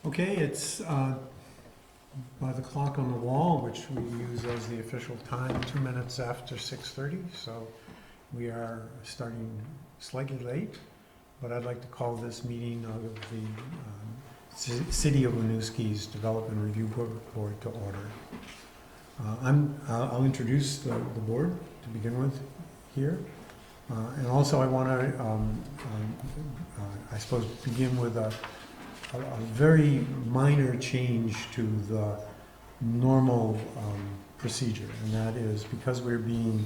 Okay, it's by the clock on the wall, which we use as the official time, 2 minutes after 6:30, so we are starting slightly late, but I'd like to call this meeting of the City of Winooski's Development Review Board to order. I'll introduce the board to begin with here. And also I want to, I suppose, begin with a very minor change to the normal procedure, and that is because we're being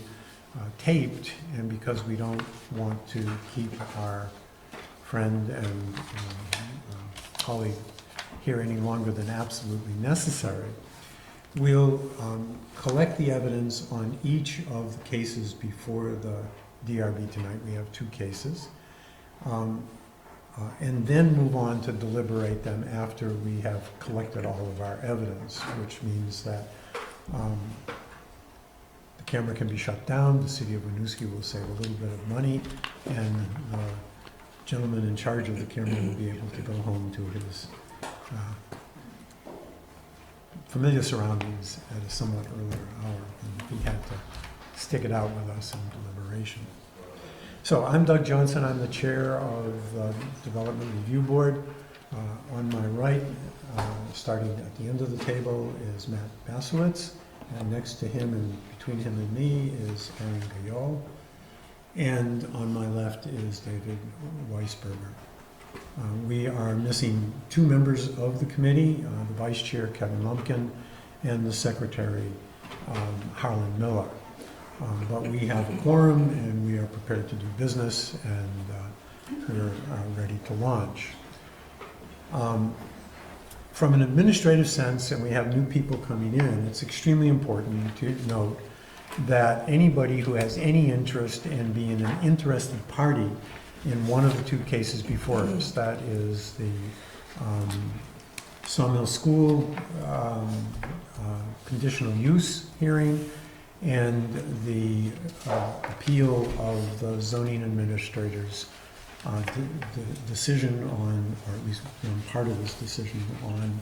taped and because we don't want to keep our friend and colleague here any longer than absolutely necessary, we'll collect the evidence on each of the cases before the DRB tonight. We have 2 cases. And then move on to deliberate them after we have collected all of our evidence, which means that the camera can be shut down, the City of Winooski will save a little bit of money, and the gentleman in charge of the camera will be able to go home to his familiar surroundings at a somewhat earlier hour than he had to stick it out with us in deliberation. So I'm Doug Johnson. I'm the chair of the Development Review Board. On my right, starting at the end of the table, is Matt Basowitz, and next to him and between him and me is Aaron Gayol, and on my left is David Weisberger. We are missing 2 members of the committee, the vice chair, Kevin Lumpkin, and the secretary, Harlan Miller. But we have a quorum and we are prepared to do business, and we're ready to launch. From an administrative sense, and we have new people coming in, it's extremely important to note that anybody who has any interest in being an interested party in one of the 2 cases before us, that is the Sawmill School conditional use hearing and the appeal of the zoning administrator's decision on, or at least part of his decision on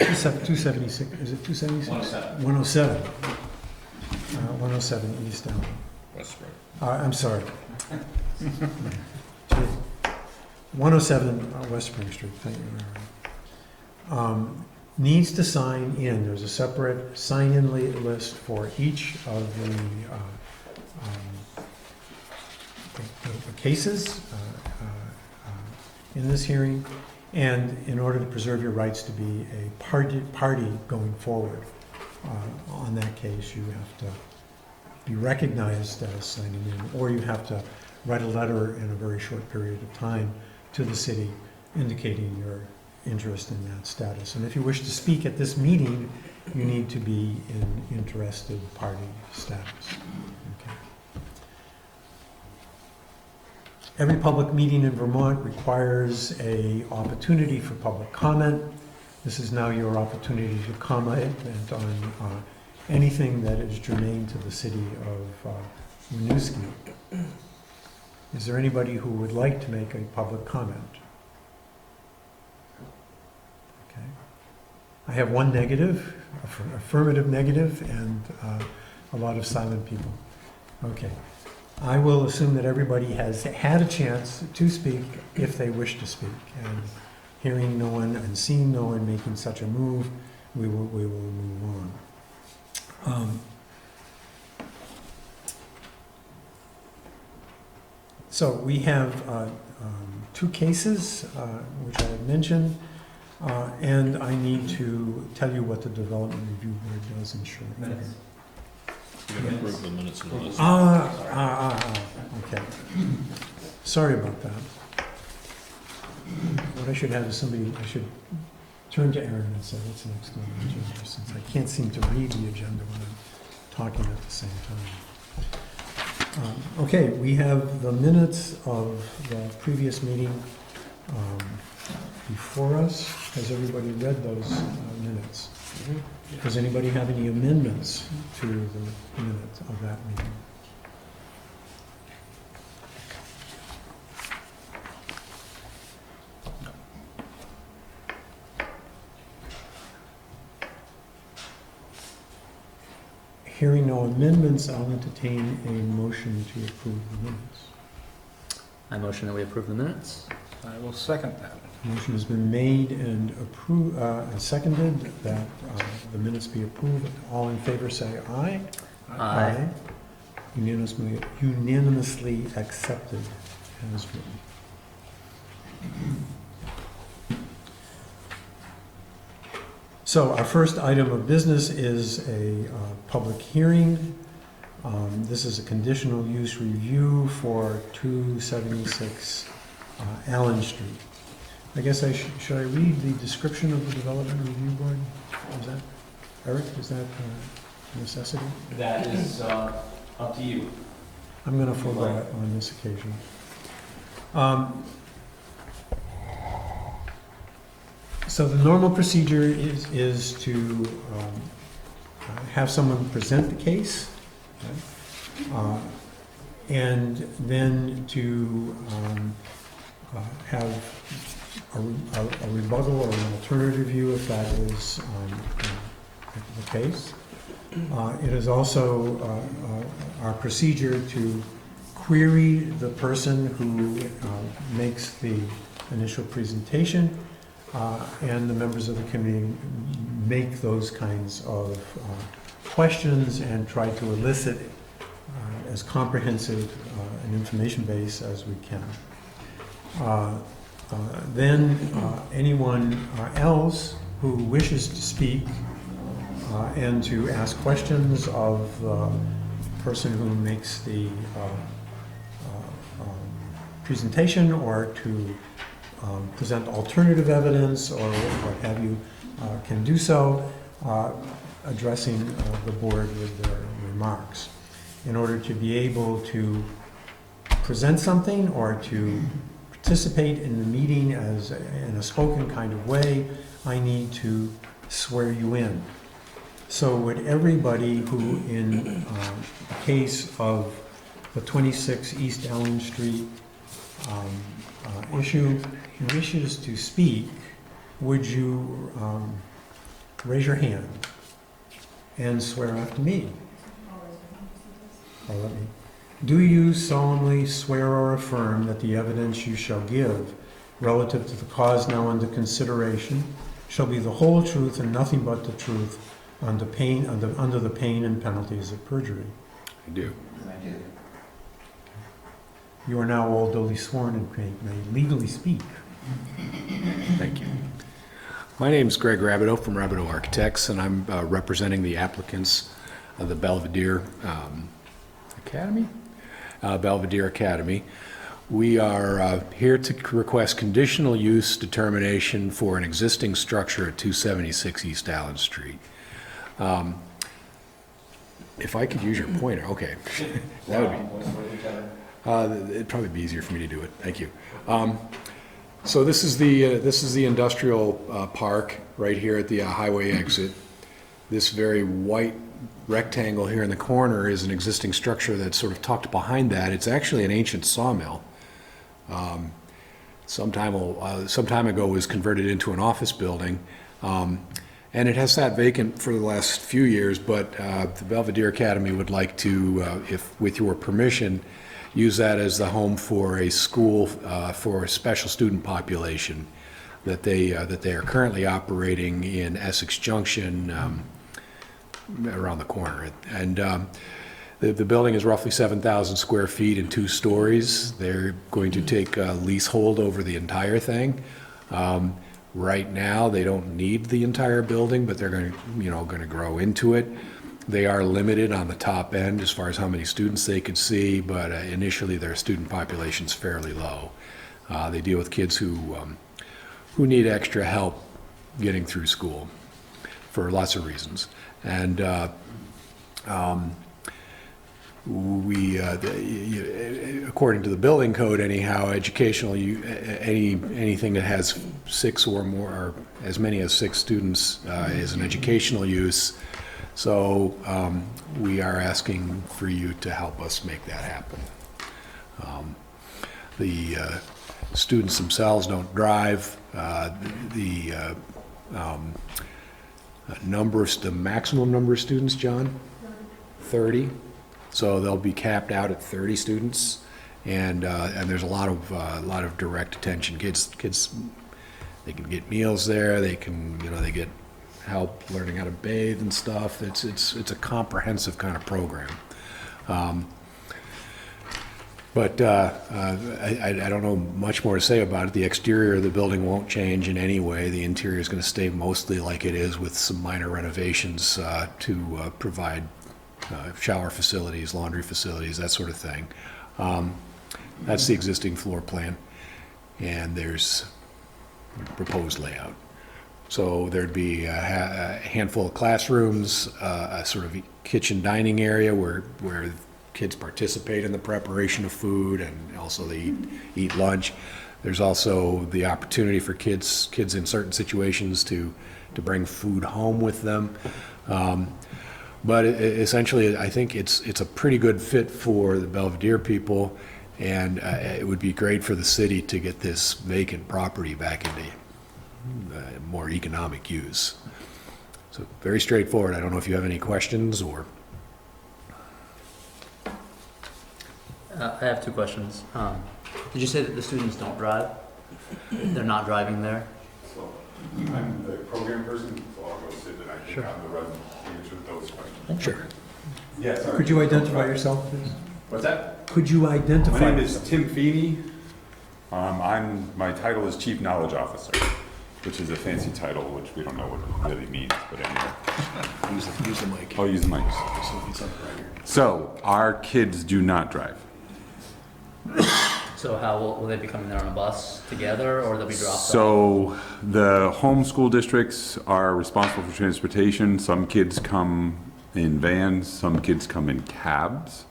276, is it 276? 107. 107 East Elm. Westbrook. I'm sorry. 107 West Spring Street, thank you very much. Needs to sign in. There's a separate sign-in list for each of the cases in this hearing, and in order to preserve your rights to be a party going forward on that case, you have to be recognized as signing in, or you have to write a letter in a very short period of time to the city indicating your interest in that status. And if you wish to speak at this meeting, you need to be in interested party status. Okay. Every public meeting in Vermont requires an opportunity for public comment. This is now your opportunity to comment on anything that is germane to the city of Winooski. Is there anybody who would like to make a public comment? Okay. I have 1 negative, affirmative negative, and a lot of silent people. Okay. I will assume that everybody has had a chance to speak if they wish to speak. And hearing no one and seeing no one making such a move, we will move on. So we have 2 cases, which I have mentioned, and I need to tell you what the Development Review Board does in short. Minutes. You're going to approve the minutes in the list. Okay. Sorry about that. What I should have is somebody, I should turn to Aaron and say, what's next on the agenda, since I can't seem to read the agenda when I'm talking at the same time. Okay, we have the minutes of the previous meeting before us. Has everybody read those minutes? Does anybody have any amendments to the minutes of that meeting? Hearing no amendments, I'll entertain a motion to approve the minutes. I motion that we approve the minutes. I will second that. Motion has been made and seconded that the minutes be approved. All in favor say aye. Aye. Unanimously accepted as written. So our first item of business is a public hearing. This is a conditional use review for 276 Allen Street. I guess should I read the description of the Development Review Board? Is that, Eric, is that a necessity? That is up to you. I'm going to forego it on this occasion. So the normal procedure is to have someone present the case, okay? And then to have a rebuttal or an alternative view if that is the case. It is also our procedure to query the person who makes the initial presentation, and the members of the committee make those kinds of questions and try to elicit as comprehensive an information base as we can. Then anyone else who wishes to speak and to ask questions of the person who makes the presentation, or to present alternative evidence or what have you, can do so, addressing the board with their remarks. In order to be able to present something or to participate in the meeting as in a spoken kind of way, I need to swear you in. So would everybody who, in the case of the 26 East Allen Street issue, wishes to speak, would you raise your hand and swear after me? Or let me. Do you solemnly swear or affirm that the evidence you shall give relative to the cause now under consideration shall be the whole truth and nothing but the truth under the pain and penalties of perjury? I do. I do. You are now all duly sworn and may legally speak. Thank you. My name is Greg Rabideau from Rabideau Architects, and I'm representing the applicants of the Belvedere Academy? Belvedere Academy. We are here to request conditional use determination for an existing structure at 276 East Allen Street. If I could use your pointer, okay. That would be. It'd probably be easier for me to do it. Thank you. So this is the industrial park right here at the highway exit. This very white rectangle here in the corner is an existing structure that's sort of tucked behind that. It's actually an ancient sawmill. Some time ago was converted into an office building, and it has sat vacant for the last few years, but the Belvedere Academy would like to, if with your permission, use that as the home for a school for a special student population that they are currently operating in Essex Junction, around the corner. And the building is roughly 7,000 square feet and 2 stories. They're going to take a leasehold over the entire thing. Right now, they don't need the entire building, but they're going to grow into it. They are limited on the top end as far as how many students they could see, but initially their student population's fairly low. They deal with kids who need extra help getting through school for lots of reasons. And according to the building code anyhow, anything that has 6 or more, or as many as 6 students is an educational use. So we are asking for you to help us make that happen. The students themselves don't drive. The maximum number of students, John? 30, so they'll be capped out at 30 students, and there's a lot of direct attention. Kids, they can get meals there. They can, they get help learning how to bathe and stuff. It's a comprehensive kind of program. But I don't know much more to say about it. The exterior of the building won't change in any way. The interior is going to stay mostly like it is, with some minor renovations to provide shower facilities, laundry facilities, that sort of thing. That's the existing floor plan, and there's proposed layout. So there'd be a handful of classrooms, a sort of kitchen dining area where kids participate in the preparation of food, and also they eat lunch. There's also the opportunity for kids in certain situations to bring food home with them. But essentially, I think it's a pretty good fit for the Belvedere people, and it would be great for the city to get this vacant property back into more economic use. So very straightforward. I don't know if you have any questions or... I have two questions. Did you say that the students don't drive? They're not driving there? So, I'm the program person, so I'll go sit and I think Sure. I'm the right answer to those questions. Sure. Yes. sir. Could you identify yourself, please? What's that? Could you identify? My name is yourself? Tim Feeney. My title is Chief Knowledge Officer, which is a fancy title, which we don't know what it really means, but anyway. Use the mic. I'll use the mic. So, our kids do not drive. So how will they be coming there on a bus together, or they'll be dropped off? So, the home school districts are responsible for transportation. Some kids come in vans, some kids come in cabs.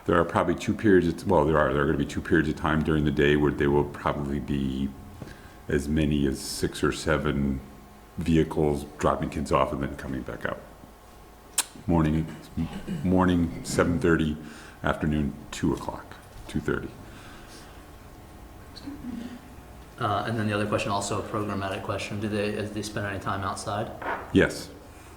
There are probably there are going to be 2 periods of time during the day where there will probably be as many as 6 or 7 vehicles dropping kids off and then coming back out. Morning 7:30, afternoon 2 o'clock, 2:30. And then the other question, also a programmatic question, do they spend any time outside? Yes.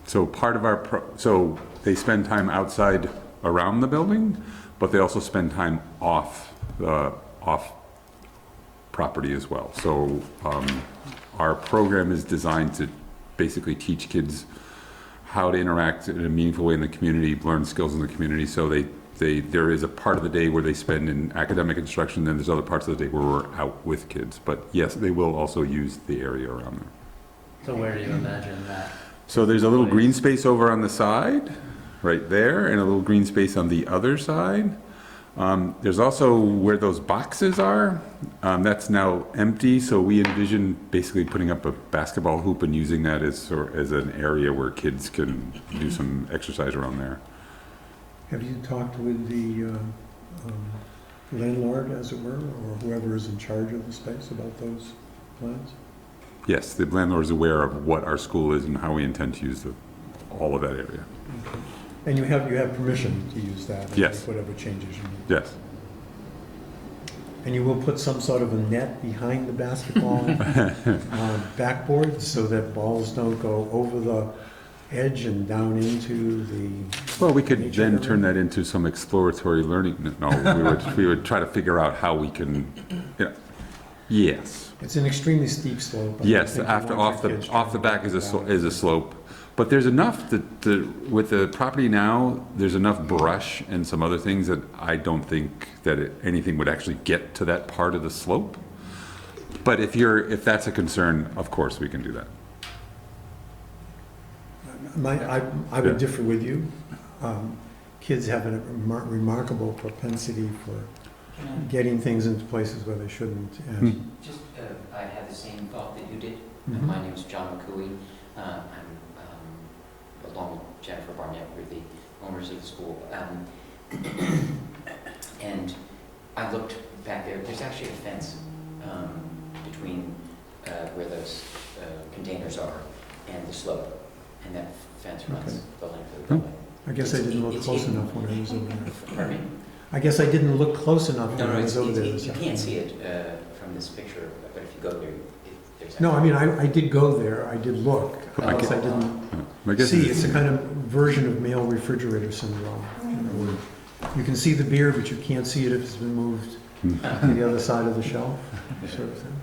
So part of so they spend time outside around the building, but they also spend time off property as well. So our program is designed to basically teach kids how to interact in a meaningful way in the community, learn skills in the community. So there is a part of the day where they spend in academic instruction, then there's other parts of the day where we're out with kids. But yes, they will also use the area around there. So where do you imagine that? So there's a little green space over on the side, right there, and a little green space on the other side. There's also where those boxes are, that's now empty, so we envision basically putting up a basketball hoop and using that as an area where kids can do some exercise around there. Have you talked with the landlord, as it were, or whoever is in charge of the space about those plans? Yes, the landlord is aware of what our school is and how we intend to use all of that area. Okay. And you have permission to use that? And Yes. make whatever changes you need? Yes. And you will put some sort of a net behind the basketball backboard so that balls don't go over the edge and down into the... Well, we could nature then area? turn that into some exploratory learning. No, we would try to figure out how we can, yes. It's an extremely steep slope. I Yes, think you after want off your the kids off the trying back to is get down. a slope, but there's enough with the property now. There's enough brush and some other things that I don't think that anything would actually get to that part of the slope. But if that's a concern, of course we can do that. I would Yeah. differ with you. Kids have a remarkable propensity for getting things into places where they shouldn't. And Just, I had the same thought that you did. Mhm. My name is John McCooey. I'm, along with Jennifer Barnett, we're the owners of the school. And I looked back there, there's actually a fence between where those containers are and the slope. And that fence runs Okay. the length of the building. I guess I didn't look It's close hidden. enough when I was over there. Pardon me? I guess I didn't look close enough when I No, was over there. you can't see it from this picture, but if you go there, there's... No, I mean, I did go there, I did look. I I guess I didn't I guess see, it's a kind of version of male refrigerator syndrome. Where you can see the beer, but you can't see it if it's been moved to the other side of the shelf, sort of thing.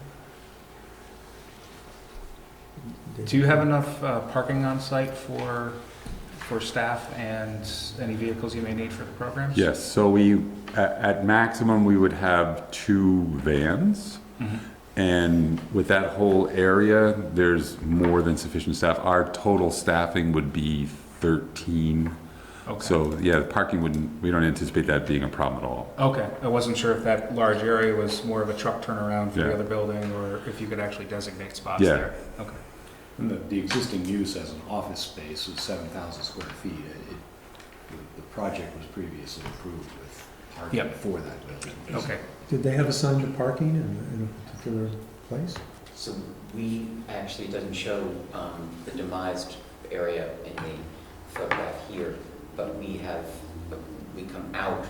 Do you have enough parking on site for staff and any vehicles you may need for the programs? Yes, so we, at maximum, we would have 2 vans. Mhm. And with that whole area, there's more than sufficient staff. Our total staffing would be 13. Okay. So, yeah, parking wouldn't, we don't anticipate that being a problem at all. Okay, I wasn't sure if that large area was more of a truck turnaround for the Yeah. the building, or if you could actually designate spots Yeah. there. Okay. And the existing use as an office space was 7,000 square feet. The project was previously approved with parking Yep. for that building. Okay. Did they have assigned to parking in a particular place? So we, actually, it doesn't show the demised area in the photograph here, but we come out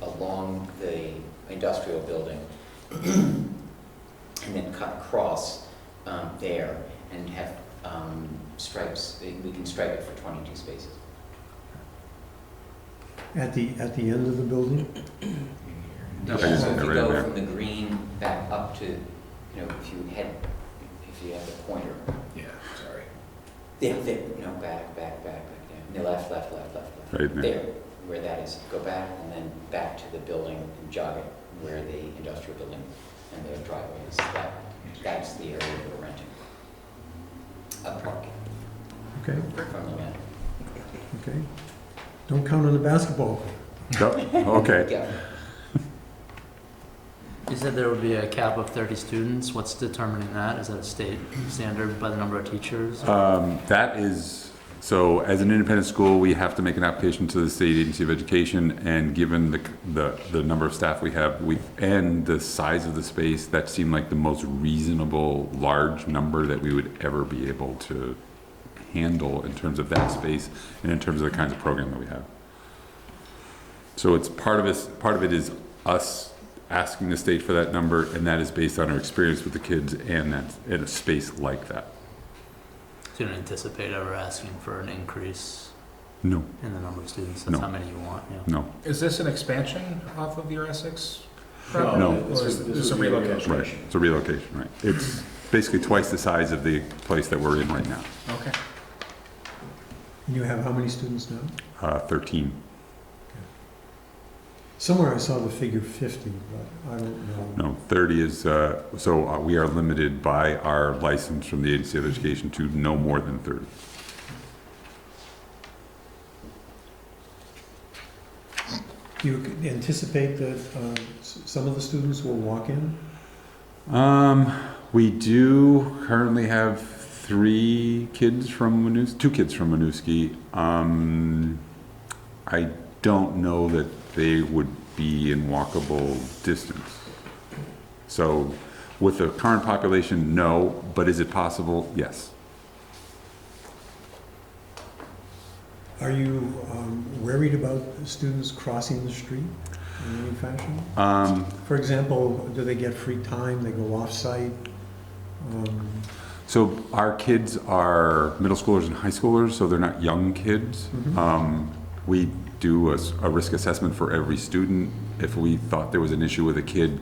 along the industrial building and then cut across there and have stripes. We can stripe it for 22 spaces. At the end of the building? Yeah, Okay, so if you right go there. from the green back up to, if you have the pointer, Yeah, sorry. yeah, there, back, yeah. And the left. Right there. There, where that is, go back and then back to the building and jog it where the industrial building and the driveway is. That's the area we're renting. A parking Okay, from the man. okay. Don't count on the basketball court. No? Okay. Yeah. You said there would be a cap of 30 students. What's determining that? Is that a state standard by the number of teachers? That is, so as an independent school, we have to make an application to the State Agency of Education, and given the number of staff we have, and the size of the space, that seemed like the most reasonable, large number that we would ever be able to handle in terms of that space and in terms of the kinds of program that we have. So it's part of it is us asking the state for that number, and that is based on our experience with the kids and that in a space like that. So you don't anticipate ever asking for an increase No, in the number of students? That's No. how many you want, yeah. no, Is this an expansion off of your Essex No, property? No. Or is this a relocation? right, it's a relocation, right. It's basically twice the size of the place that we're in right now, Okay. You have how many students now? 13. Somewhere I saw the figure 50, but I don't know. No, 30 is, so we are limited by our license from the Agency of Education to no more than 30. Do you anticipate that some of the students will walk in? We do currently have 2 kids from Winooski. I don't know that they would be in walkable distance. So with the current population, no, but is it possible? Yes. Are you worried about students crossing the street in any fashion? For example, do they get free time, they go off-site? So our kids are middle schoolers and high schoolers, so they're not young kids. Mhm. We do a risk assessment for every student. If we thought there was an issue with a kid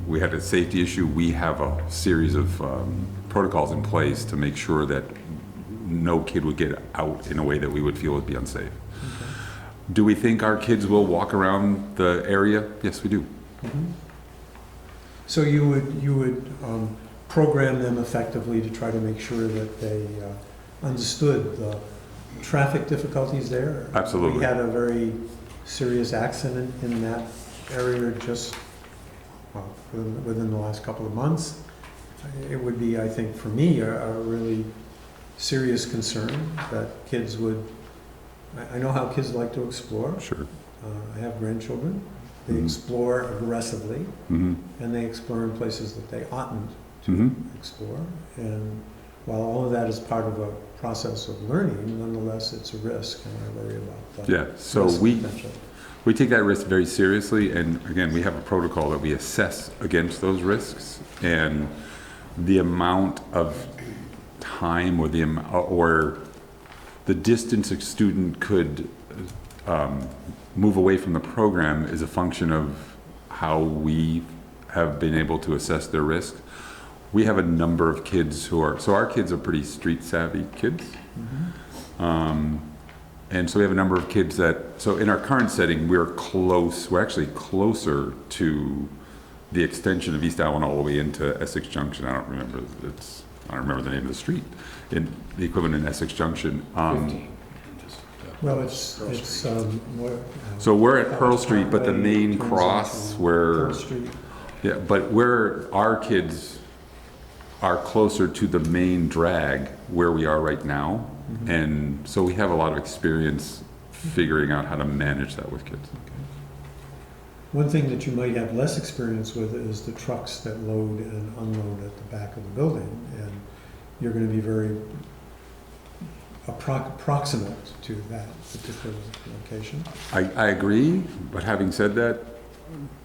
we had a safety issue, we have a series of protocols in place to make sure that no kid would get out in a way that we would feel would be unsafe. Okay. Do we think our kids will walk around the area? Yes, we do. Mhm. So you would program them effectively to try to make sure that they understood the traffic difficulties there? Absolutely. We had a very serious accident in that area just within the last couple of months. It would be, I think, for me, a really serious concern that kids would, I know how kids like to explore. Sure. I have grandchildren. They Mhm. explore aggressively, Mm-hmm. and they explore in places that they oughtn't to Mm-hmm. explore. And while all of that is part of a process of learning, nonetheless, it's a risk, and I worry about the Yeah, so risk we potential. take that risk very seriously, and again, we have a protocol that we assess against those risks, and the amount of time or the distance a student could move away from the program is a function of how we have been able to assess their risk. We have a number of kids who are, so our kids are pretty street savvy kids. And so we have a number of kids that, so in our current setting, we're actually closer to the extension of East Allen all the way into Essex Junction. I don't remember the name of the street, in the equivalent in Essex Junction. 15. Well, it's, So we're at Pearl Street, but the main turns cross into where, Pearl Street. yeah, but our kids are closer to the main drag where we are right now. And so we have a lot of experience figuring out how to manage that with kids. One thing that you might have less experience with is the trucks that load and unload at the back of the building. And you're going to be very approximate to that particular location. I agree, but having said that,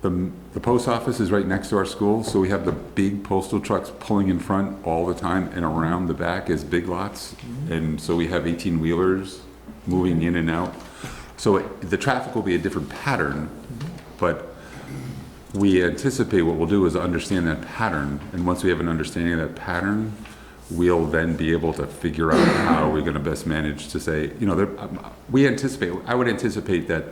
the post office is right next to our school, so we have the big postal trucks pulling in front all the time, and around the back is big lots. And so we have 18-wheelers moving in and out. So the traffic will be a different pattern, but we anticipate what we'll do is understand that pattern, and once we have an understanding of that pattern, we'll then be able to figure out how we're going to best manage to say, you know, I would anticipate that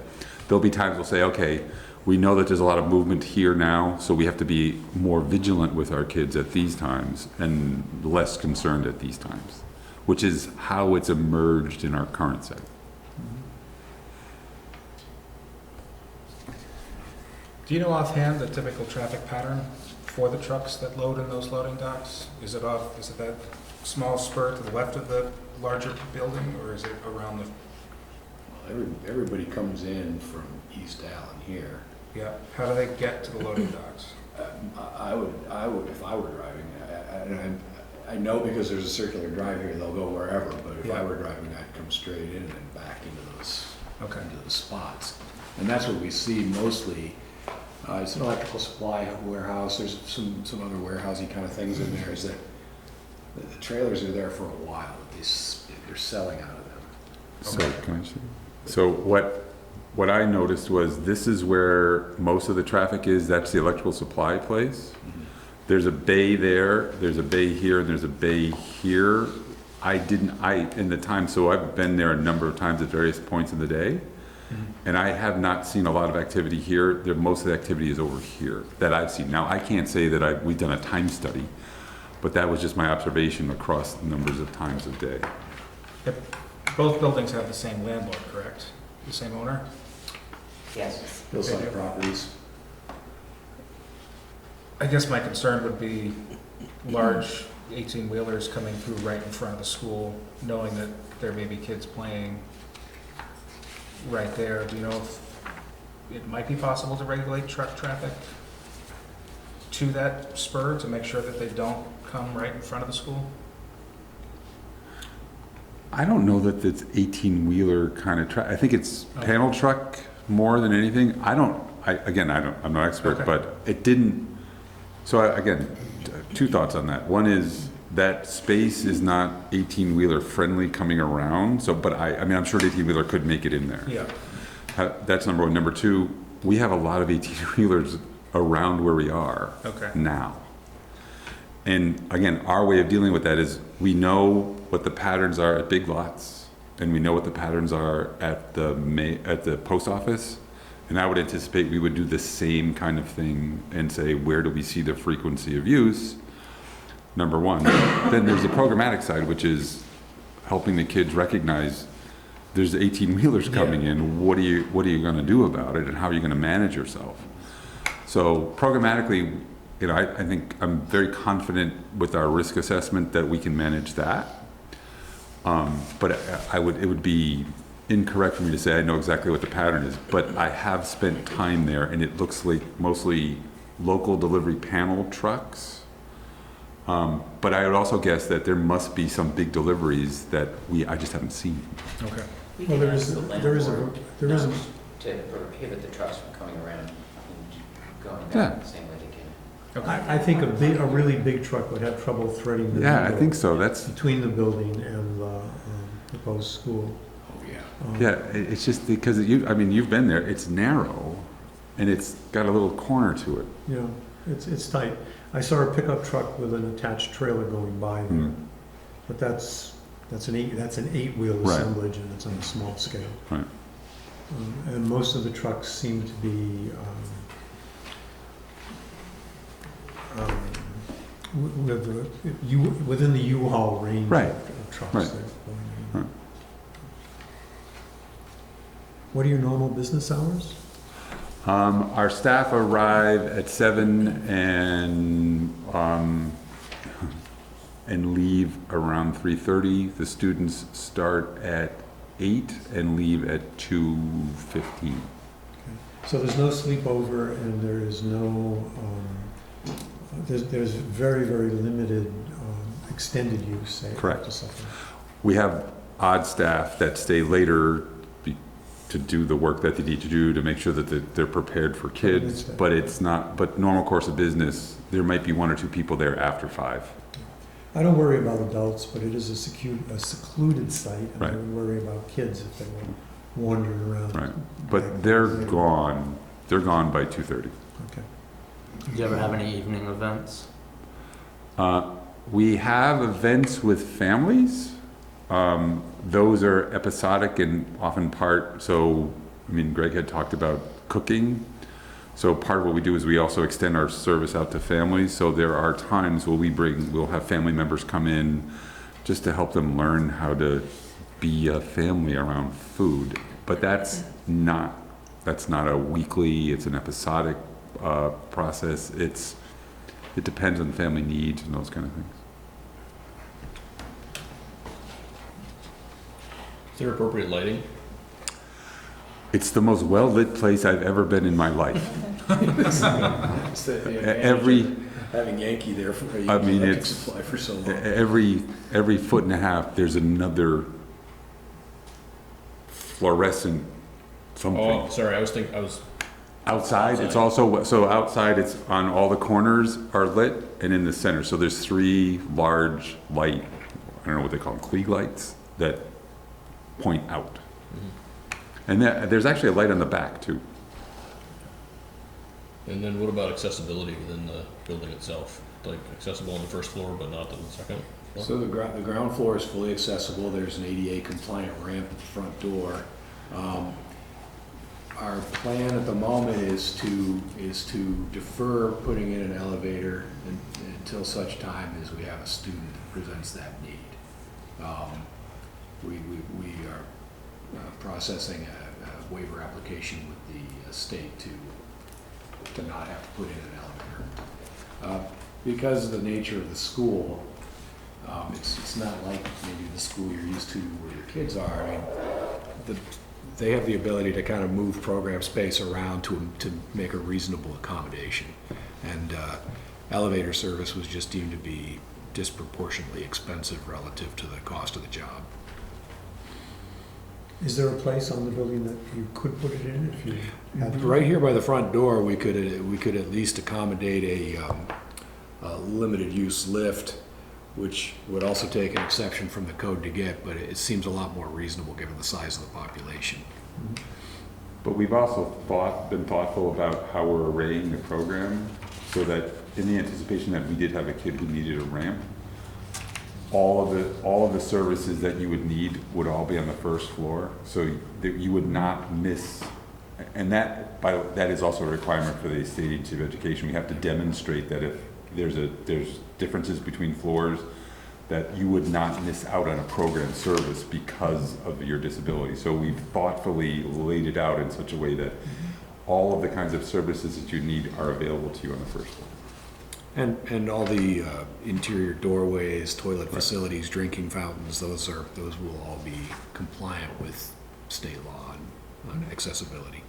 there'll be times we'll say, okay, we know that there's a lot of movement here now, so we have to be more vigilant with our kids at these times and less concerned at these times, which is how it's emerged in our current setting. Do you know offhand the typical traffic pattern for the trucks that load in those loading docks? Is it that small spur to the left of the larger building, or is it around the? Everybody comes in from East Allen here. Yeah. How do they get to the loading docks? I would, if I were driving, I know because there's a circular drive here, they'll go wherever, but if I were driving, I'd come straight in and then back into those spots. And that's what we see mostly. It's an electrical supply warehouse. There's some other warehousey kind of things in there. Is that the trailers are there for a while. They're selling out of them. So can I see? So what I noticed was this is where most of the traffic is. That's the electrical supply place. There's a bay there. There's a bay here, and there's a bay here. In the time, so I've been there a number of times at various points in the day. And I have not seen a lot of activity here. Most of the activity is over here that I've seen. Now, I can't say that we've done a time study, but that was just my observation across numbers of times a day. Yep. Both buildings have the same landlord, correct? The same owner? Yes. Hillside Properties. I guess my concern would be large 18-wheelers coming through right in front of the school, knowing that there may be kids playing right there. Do you know if it might be possible to regulate truck traffic to that spur to make sure that they don't come right in front of the school? I don't know that it's 18-wheeler kind of truck. I think it's panel truck more than anything. I'm no expert, Okay. but it didn't. So again, two thoughts on that. One is that space is not 18-wheeler friendly coming around. So, but I'm sure an 18-wheeler could make it in there. Yeah. That's number one. Number two, we have a lot of 18-wheelers around where we are now. And again, our way of dealing with that is we know what the patterns are at big lots, and we know what the patterns are at the post office. And I would anticipate we would do the same kind of thing and say, where do we see the frequency of use? Number one. Then there's the programmatic side, which is helping the kids recognize there's 18-wheelers coming in. What are you going to do about it, and how are you going to manage yourself? So programmatically, I think I'm very confident with our risk assessment that we can manage that. But it would be incorrect for me to say I know exactly what the pattern is, but I have spent time there, and it looks like mostly local delivery panel trucks. But I would also guess that there must be some big deliveries that I just haven't seen. Okay. Well, there is a To prohibit the trucks from coming around and going down the same way they came. I think a really big truck would have trouble threading the Yeah, I needle think so. That's between the building and proposed school. Oh, yeah. Yeah, it's just because I mean, you've been there, it's narrow, and it's got a little corner to it. Yeah, it's tight. I saw a pickup truck with an attached trailer going by there, Mm. but that's an 8-wheel Right. assemblage, and it's on a small scale. Right. And most of the trucks seem to be within the U-Haul range Right. of trucks. Right. that are going in. Right. What are your normal business hours? Our staff arrive at 7 and leave around 3:30. The students start at 8 and leave at 2:15. So there's no sleepover, and there is no, there's very, very limited extended use, say, Correct. after supper. We have odd staff that stay later to do the work that they need to do to make sure that they're prepared for kids, but it's not, but normal course of business, there might be 1 or 2 people there after 5. I don't worry about adults, but it is a secluded site, and I Right. would worry about kids if they were wandering around. Right. But they're gone by 2:30. Okay. Do you ever have any evening events? We have events with families. Those are episodic and often part, so, I mean, Greg had talked about cooking. So part of what we do is we also extend our service out to families. So there are times where we'll have family members come in just to help them learn how to be a family around food. But that's not a weekly, it's an episodic process. It depends on family needs and those kind of things. Is there appropriate lighting? It's the most well-lit place I've ever been in my life. It's the advantage Every, of having Yankee there for I mean, electric it's- supply for so long. every foot and a half, there's another fluorescent something. Oh, sorry, I was Outside, it's also, so outside, it's on all the corners are lit, and in the center, so there's 3 large light, I don't know what they call them, Klieg lights, that point out. And there's actually a light on the back, too. and then what about accessibility within the building itself? Like accessible on the first floor, but not on the second floor? So the ground floor is fully accessible. There's an ADA compliant ramp at the front door. Our plan at the moment is to defer putting in an elevator until such time as we have a student that presents that need. We are processing a waiver application with the state to not have to put in an elevator. Because of the nature of the school, it's not like maybe the school you're used to where your kids are. I mean, they have the ability to kind of move program space around to make a reasonable accommodation. And elevator service was just deemed to be disproportionately expensive relative to the cost of the job. Is there a place on the building that you could put it in if you had to? Right here by the front door, we could at least accommodate a limited use lift, which would also take an exception from the code to get, but it seems a lot more reasonable given the size of the population. But we've also been thoughtful about how we're arraying the program, so that in the anticipation that we did have a kid who needed a ramp, all of the services that you would need would all be on the first floor, so that you would not miss. And that is also a requirement for the state agency of education. We have to demonstrate that if there's differences between floors, that you would not miss out on a program service because of your disability. So we've thoughtfully laid it out in such a way that all of the kinds of services that you need are available to you on the first floor. And all the interior doorways, toilet facilities, drinking fountains, those will all be compliant with state law on accessibility.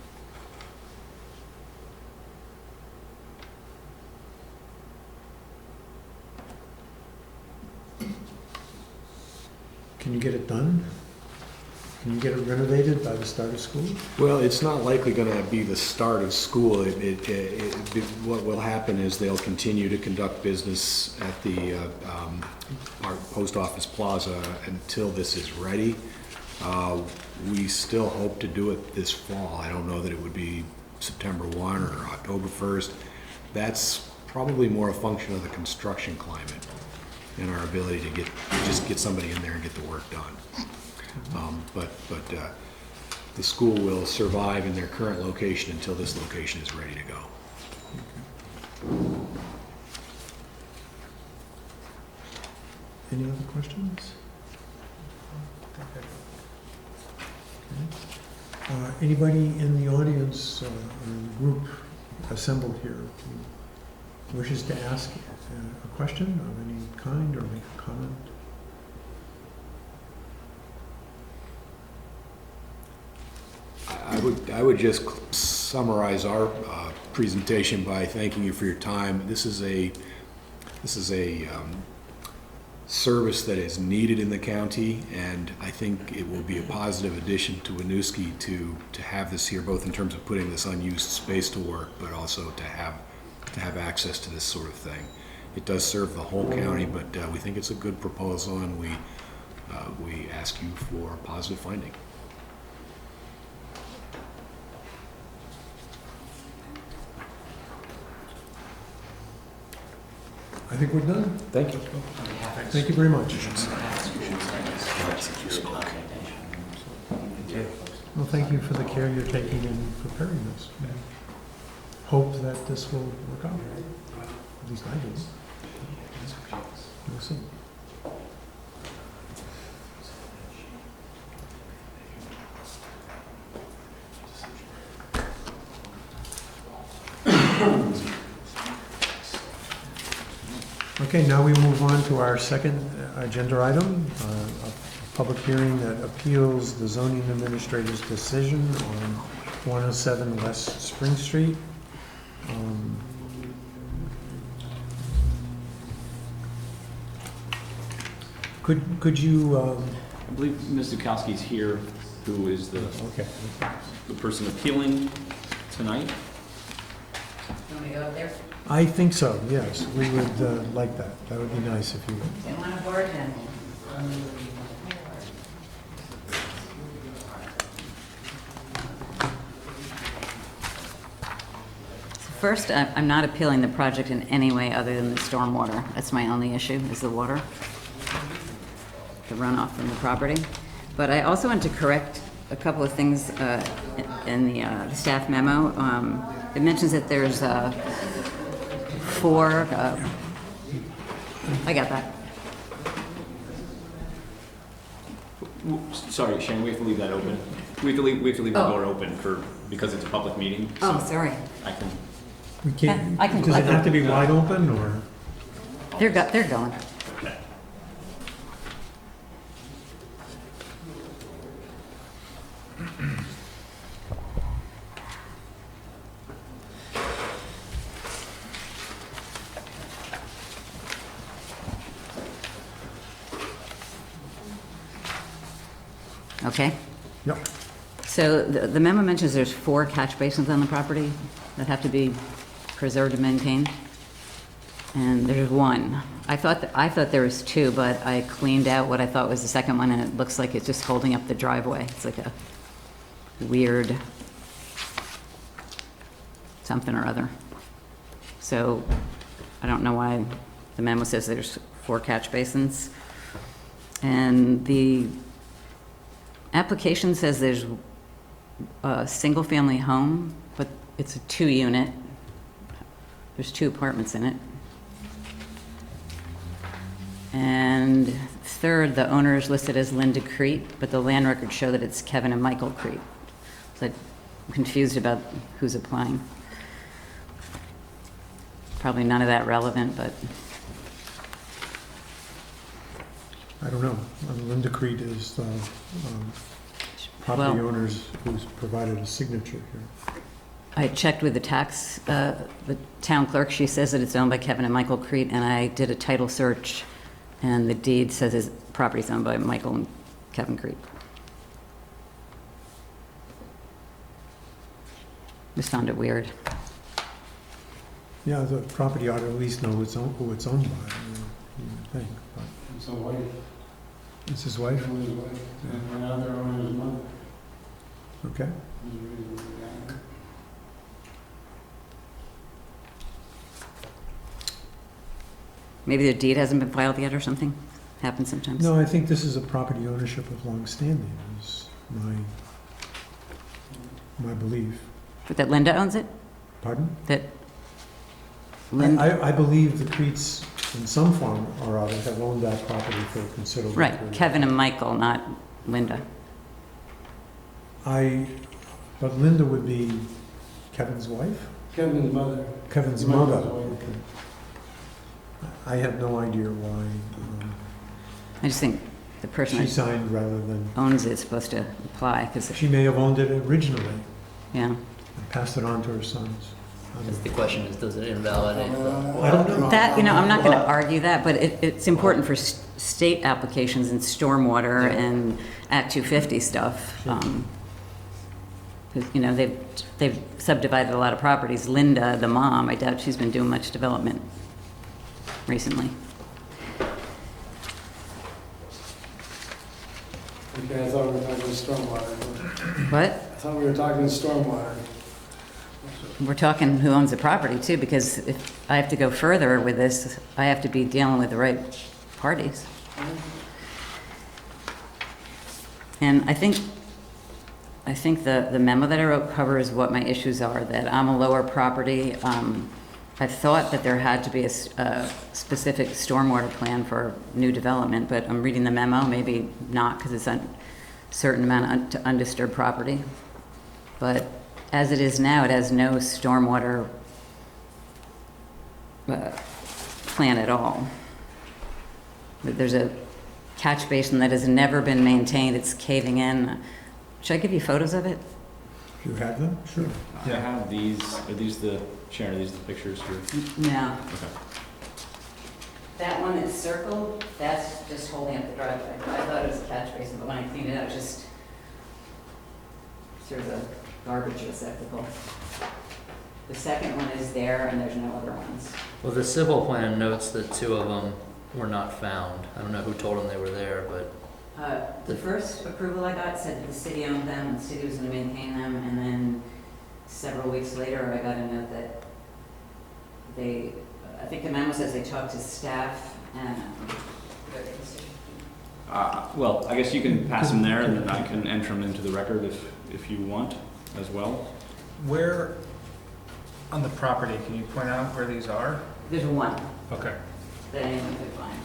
Can you get it done? Can you get it renovated by the start of school? Well, it's not likely going to be the start of school. What will happen is they'll continue to conduct business at our post office plaza until this is ready. We still hope to do it this fall. I don't know that it would be September 1 or October 1st. That's probably more a function of the construction climate and our ability to just get somebody in there and get the work done. But the school will survive in their current location until this location is ready to go. Any other questions? Anybody in the audience or group assembled here who wishes to ask a question of any kind or make a comment? I would just summarize our presentation by thanking you for your time. This is a service that is needed in the county, and I think it will be a positive addition to Winooski to have this here, both in terms of putting this unused space to work, but also to have access to this sort of thing. It does serve the whole county, but we think it's a good proposal, and we ask you for a positive finding. I think we're done. Thank you. Thank you very much. Well, thank you for the care you're taking in preparing this. Hope that this will work out. At least I do. We'll see. Okay, now we move on to our second agenda item, a public hearing that appeals the zoning administrator's decision on 107 West Spring Street. Could you, I believe Ms. Zukowski's here, who is the okay. person appealing tonight. You want me to go up there? I think so, yes. We would like that. That would be nice if you would. They want a bartender. First, I'm not appealing the project in any way other than the stormwater. That's my only issue, is the water, the runoff from the property. But I also want to correct a couple of things in the staff memo. It mentions that there's 4, I got that. Sorry, Sharon, we have to leave that open. We have to leave the Oh. door open because it's a public meeting. Oh, so sorry. I can. We can't, I can- does it have to be wide open, or? They're going. Okay. Okay. Yep. So the memo mentions there's 4 catch basins on the property that have to be preserved and maintained. And there's 1. I thought there was 2, but I cleaned out what I thought was the second one, and it looks like it's just holding up the driveway. It's like a weird something or other. So I don't know why the memo says there's 4 catch basins. And the application says there's a single-family home, but it's a 2-unit. There's 2 apartments in it. And third, the owner is listed as Linda Crete, but the land records show that it's Kevin and Michael Crete. So I'm confused about who's applying. Probably none of that relevant, but I don't know. Linda Crete is the property Well- owners who's provided a signature here. I checked with the town clerk. She says that it's owned by Kevin and Michael Crete, and I did a title search, and the deed says his property's owned by Michael and Kevin Crete. Just found it weird. Yeah, the property ought to at least know who it's owned by, you would think, but. It's a wife, It's his wife? his wife, and the other owner is mother. Okay. He's raising the guy. Maybe the deed hasn't been filed yet or something? Happens sometimes. No, I think this is a property ownership of long-standing, is my belief. But that Linda owns it? Pardon? That Linda? I believe the Creeds, in some form or other, have owned that property for a considerable period. Right, Kevin and Michael, not Linda. But Linda would be Kevin's wife? Kevin's mother. Kevin's Michael's mother. wife. Okay. I have no idea why I just think the person she that signed rather than, owns it is supposed to apply, because, she may have owned it originally yeah. and passed it on to her sons. I don't know. The question is, does it invalidate the... I don't know. That, I'm not going to argue that, but it's important for state applications and stormwater and Act 250 stuff. Sure. 'Cause, they've subdivided a lot of properties. Linda, the mom, I doubt she's been doing much development recently. Okay, I thought we were talking stormwater. What? I thought we were talking stormwater. We're talking who owns the property too, because if I have to go further with this, I have to be dealing with the right parties. And I think the memo that I wrote covers what my issues are, that I'm a lower property. I thought that there had to be a specific stormwater plan for new development, but I'm reading the memo, maybe not, because it's a certain amount of undisturbed property. But as it is now, it has no stormwater plan at all. There's a catch basin that has never been maintained, it's caving in. Should I give you photos of it? If you have them, sure. I have these, are these the, Sharon, are these the pictures here? No. Okay. That one is circled, that's just holding up the driveway. I thought it was a catch basin, but when I cleaned it out, it just sort of a garbage receptacle. The second one is there, and there's no other ones. Well, the civil plan notes that 2 of them were not found. I don't know who told them they were there, but... The first approval I got said that the city owned them, the city was gonna maintain them, and then several weeks later, I got a note that I think the memo says they talked to staff and, Well, I guess you can pass them there, and then I can enter them into the record if you want as well. Where on the property, can you point out where these are? there's one Okay. that anyone could find.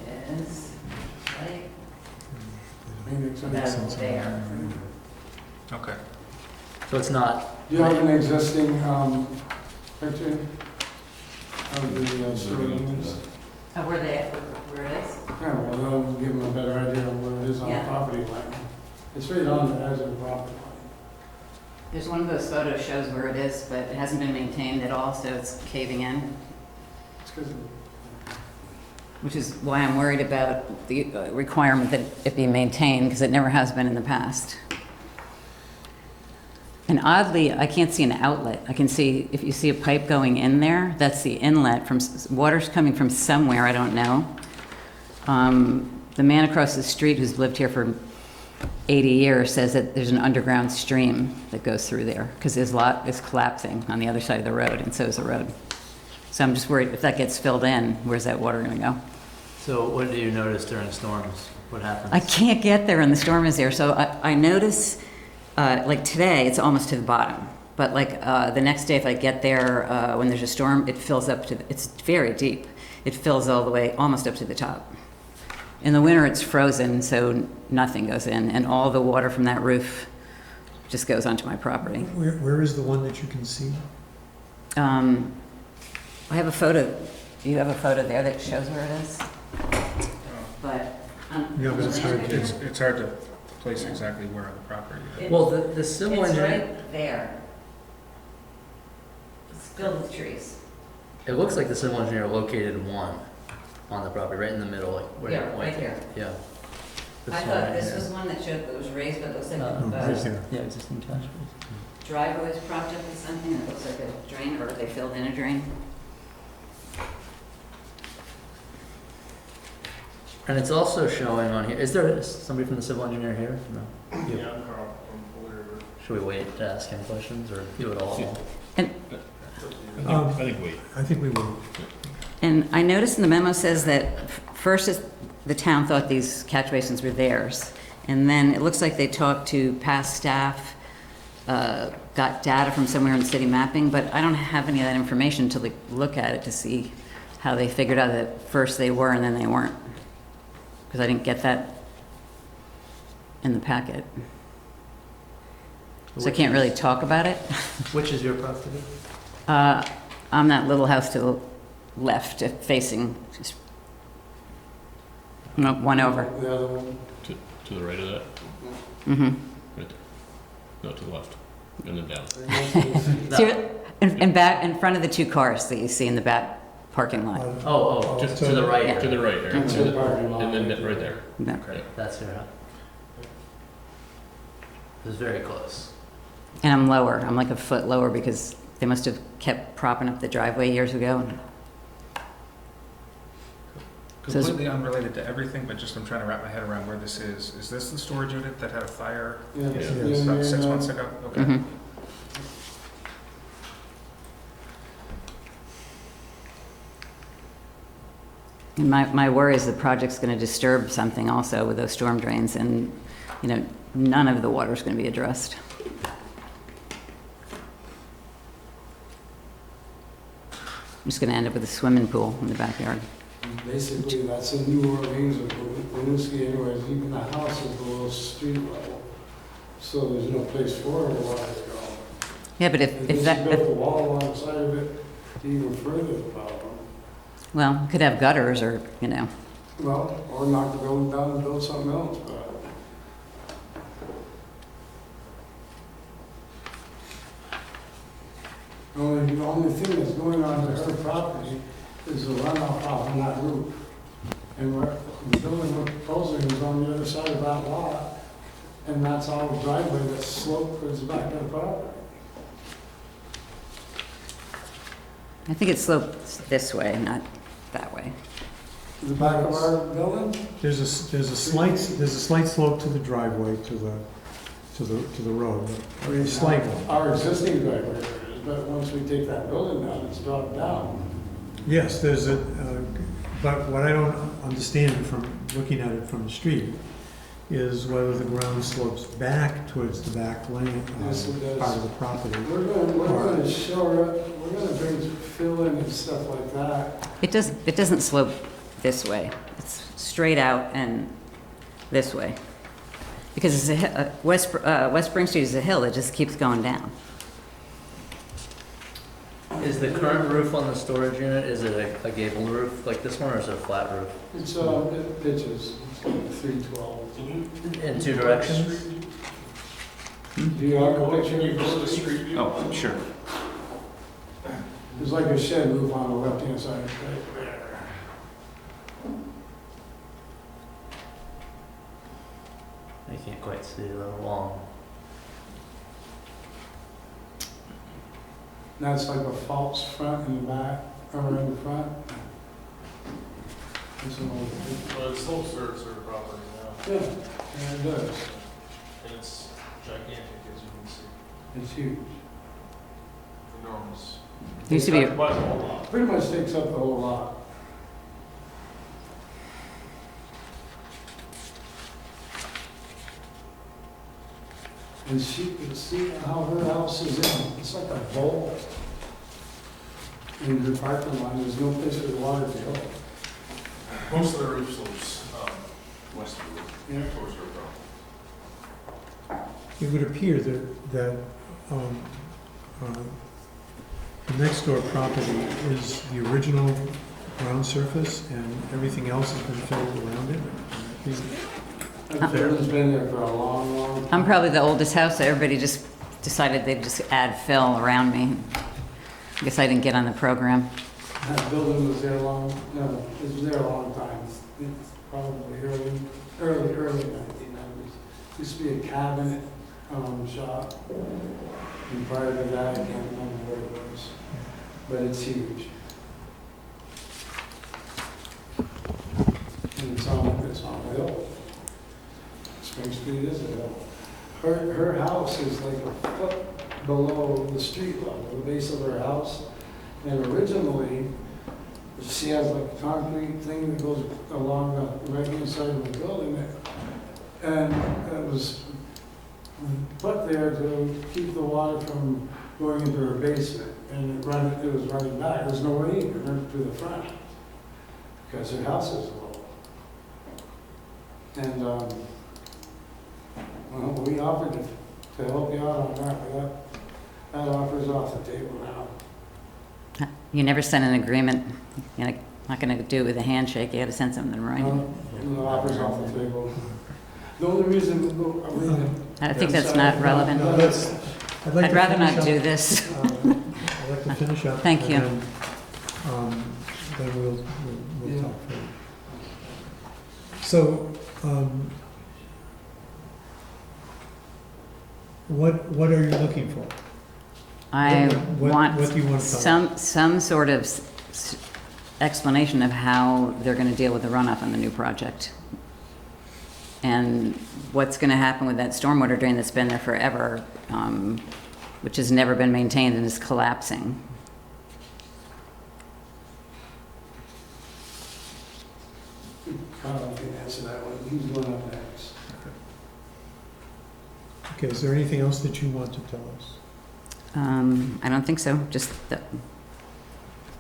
It is like Maybe it's about there. Okay. So it's not... Do you have an existing picture of the sewer units? Where it is? Yeah, well, that'll give them a better idea of where it is on the Yeah. property line. It's right on the edge of the property line. There's one of those photos shows where it is, but it hasn't been maintained at all, so it's caving in, It's 'cause which is why I'm worried about the requirement that it be maintained, because it never has been in the past. And oddly, I can't see an outlet. I can see, if you see a pipe going in there, that's the inlet from, water's coming from somewhere, I don't know. The man across the street who's lived here for 80 years says that there's an underground stream that goes through there, because his lot is collapsing on the other side of the road, and so is the road. So I'm just worried if that gets filled in, where's that water gonna go? So what do you notice during storms? What happens? I can't get there and the storm is there, so I notice, like today, it's almost to the bottom. But like the next day, if I get there, when there's a storm, it fills up to, it's very deep. It fills all the way, almost up to the top. In the winter, it's frozen, so nothing goes in, and all the water from that roof just goes onto my property. Where is the one that you can see? I have a photo, you have a photo there that shows where it is? But. Yeah, but it's hard to- It's hard to place exactly where on the property it is. Well, the civil It's engineer... right there. It's filled with trees. It looks like the civil engineer located one on the property, right in the middle, like where Yeah, you're right pointing. here. Yeah. I thought this was one that showed that was raised, but it looks like right here. Yeah, existing catch basin. driveway was propped up with something that looks like a drain, or they filled in a drain. And it's also showing on here, is there somebody from the civil engineer here? No. You. Yeah, I'm Carl, I'm familiar with. Should we wait to ask him questions or do it all? I think wait. I think we will. And I noticed in the memo says that first the town thought these catch basins were theirs. And then it looks like they talked to past staff, got data from somewhere in city mapping, but I don't have any of that information to look at it to see how they figured out that first they were and then they weren't. Because I didn't get that in the packet. So I can't really talk about it. Which is your property? I'm that little house to the left, facing, just, no, one over. The other one. To the right of that? Mm-hmm. Right there. No, to the left. And then down. See, in back, in front of the two cars that you see in the back parking lot. Oh, Just to the right. To the right there. That's the parking lot. And then right there. No. Okay, that's your house. It's very close. And I'm lower, I'm like a foot lower because they must have kept propping up the driveway years ago. So it's- Completely unrelated to everything, but just I'm trying to wrap my head around where this is. Is this the storage unit that had a fire Yeah, Yeah. about 6 months ago? Okay. Mhm. And my worry is the project's gonna disturb something also with those storm drains and, you know, none of the water's gonna be addressed. I'm just gonna end up with a swimming pool in the backyard. Basically, that's in New Orleans or Winooski anyways, even the house is below street level. So there's no place for the water to go. Yeah, but And if then that, she built a wall alongside of it to even further the problem. well, you could have gutters or, you know, Well, or knock the building down and build something else, but. The only thing that's going on to her property is the runoff off on that roof. And the building we're proposing is on the other side of that lot, and that's all the driveway that's sloped towards the back of the property. I think it slopes this way, not that way. The back of our building? There's a slight slope to the driveway, to the road, I mean, a slight one. Our existing driveway is, but once we take that building down, it's dropped down. Yes, but what I don't understand from looking at it from the street is whether the ground slopes back towards the back lane, Yes, it does. part of the property. We're gonna shore it, we're gonna bring fill in and stuff like that. It doesn't slope this way. It's straight out and this way. Because it's West Spring Street is a hill that just keeps going down. Is the current roof on the storage unit, is it a gable roof like this one or is it a flat roof? It's, it pitches, it's like 312. In two directions? Do you have a picture of the street? Oh, sure. There's like a shed roof on the left-hand side, right there. I can't quite see the wall. That's like a false front and back, or in the front. It's an old picture. Well, it still serves their property now, Yeah, and it does. and it's gigantic, as you can see, It's huge. enormous. There used to be, Occupies a whole lot. Pretty much takes up the whole lot. And she can see how her house is in, it's like a bowl. In her parking lot, there's no place for the water to go. Most of the roof slopes, west of the Yeah. towards her property. It would appear that the next door property is the original ground surface and everything else has been filled around it. Is- That building's been there for a long, long time. I'm probably the oldest house, so everybody just decided they'd just add fill around me. I guess I didn't get on the program. That building was there it was there a long time. It's probably early 1990s. Used to be a cabinet shop. And prior to that, I can't remember where it was, but it's huge. And it's on a hill. Spring Street is a hill. Her house is like a foot below the street level, the base of her house. And originally, she has like a concrete thing that goes along the right-hand side of the building. And it was put there to keep the water from going into her basement. And it was running back. There's no way you could run it through the front because her house is low. And well, we offered to help you out on that, but that offer's off the table now. You never send an agreement, you're not gonna do it with a handshake, you gotta send something in writing. The offer's off the table. The only reason I think that's not relevant. No, I'd rather not do this. I'd like to finish up. Thank you. And then we'll talk further. So, what are you looking for? I want what do you want to tell us? some sort of explanation of how they're gonna deal with the runoff on the new project. And what's gonna happen with that stormwater drain that's been there forever, which has never been maintained and is collapsing. Carl can answer that one. He's going up next. Okay, is there anything else that you want to tell us? I don't think so, just that,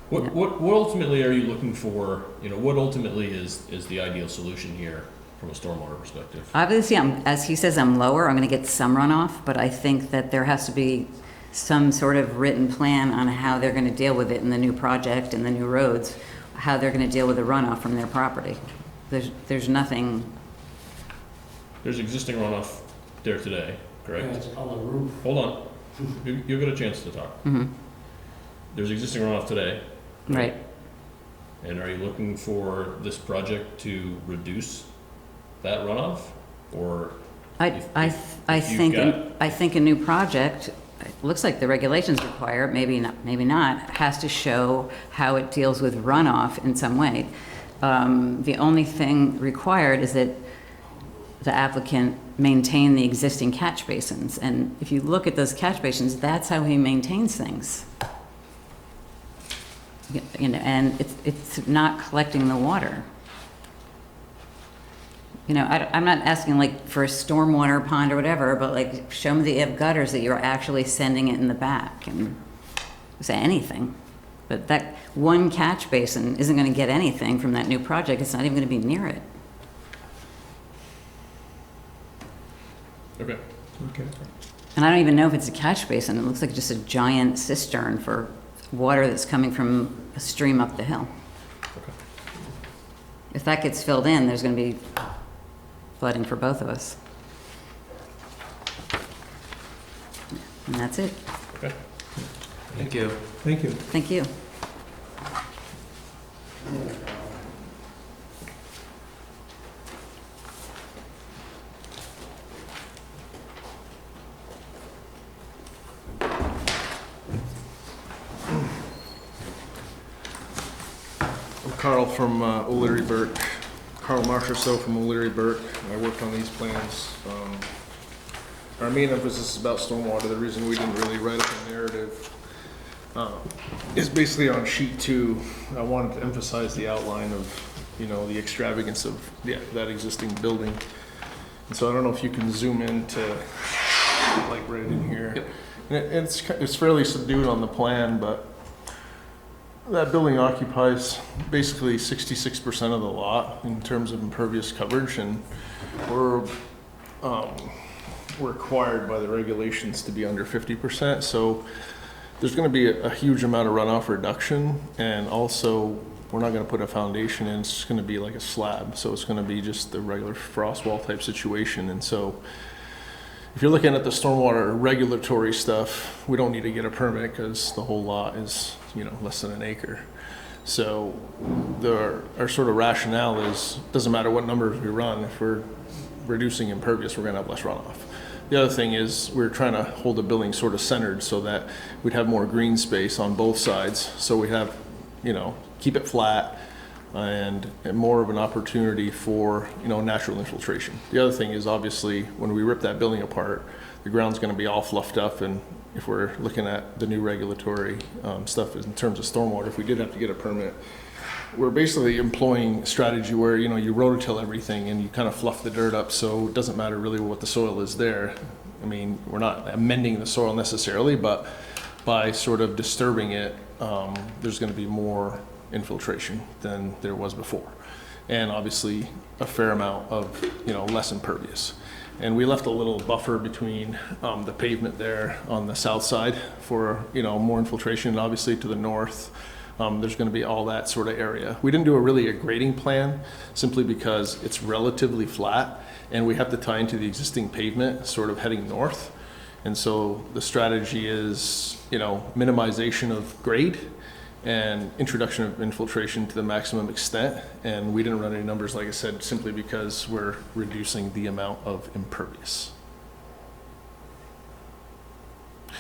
What ultimately are you looking for? You know, what ultimately is the ideal solution here from a stormwater perspective? obviously, as he says, I'm lower, I'm gonna get some runoff, but I think that there has to be some sort of written plan on how they're gonna deal with it in the new project and the new roads, how they're gonna deal with the runoff from their property. There's nothing, There's existing runoff there today, Yeah, correct? it's on the roof. Hold on, you'll get a chance to talk. mhm, There's existing runoff today. right. And are you looking for this project to reduce that runoff? Or I if you've think, got- I think a new project, it looks like the regulations require, maybe not, has to show how it deals with runoff in some way. The only thing required is that the applicant maintain the existing catch basins. And if you look at those catch basins, that's how he maintains things. You know, and it's not collecting the water. You know, I'm not asking like for a stormwater pond or whatever, but like show me that you have gutters, that you're actually sending it in the back and say anything. But that one catch basin isn't gonna get anything from that new project. It's not even gonna be near it. Okay. Okay. And I don't even know if it's a catch basin. It looks like just a giant cistern for water that's coming from a stream up the hill. Okay. If that gets filled in, there's gonna be flooding for both of us. And that's it. Okay. Thank you. Thank you. Thank you. I'm Carl from O'Leary Burke. Carl Marchessault from O'Leary Burke. I worked on these plans. Our main emphasis is about stormwater. The reason we didn't really write up a narrative is basically on sheet 2. I wanted to emphasize the outline of, you know, the extravagance of that existing building. And so I don't know if you can zoom in to like right in here. Yep. And it's fairly subdued on the plan, but that building occupies basically 66% of the lot in terms of impervious coverage, and we're required by the regulations to be under 50%. So there's going to be a huge amount of runoff reduction, and also we're not going to put a foundation in. It's just going to be like a slab, so it's going to be just the regular frost wall type situation. And so if you're looking at the stormwater regulatory stuff, we don't need to get a permit because the whole lot is, you know, less than an acre. So our sort of rationale is, doesn't matter what numbers we run, if we're reducing impervious, we're gonna have less runoff. The other thing is we're trying to hold the building sort of centered so that we'd have more green space on both sides. So we have, keep it flat and more of an opportunity for, natural infiltration. The other thing is obviously when we rip that building apart, the ground's gonna be all fluffed up, and if we're looking at the new regulatory stuff in terms of stormwater, if we did have to get a permit, we're basically employing a strategy where, you rototill everything and you kind of fluff the dirt up, so it doesn't matter really what the soil is there. I mean, we're not amending the soil necessarily, but by sort of disturbing it, there's going to be more infiltration than there was before. And obviously a fair amount of, less impervious. And we left a little buffer between the pavement there on the south side for, more infiltration, and obviously to the north. There's going to be all that sort of area. We didn't do a grading plan simply because it's relatively flat and we have to tie into the existing pavement sort of heading north. And so the strategy is, minimization of grade and introduction of infiltration to the maximum extent. And we didn't run any numbers, like I said, simply because we're reducing the amount of impervious.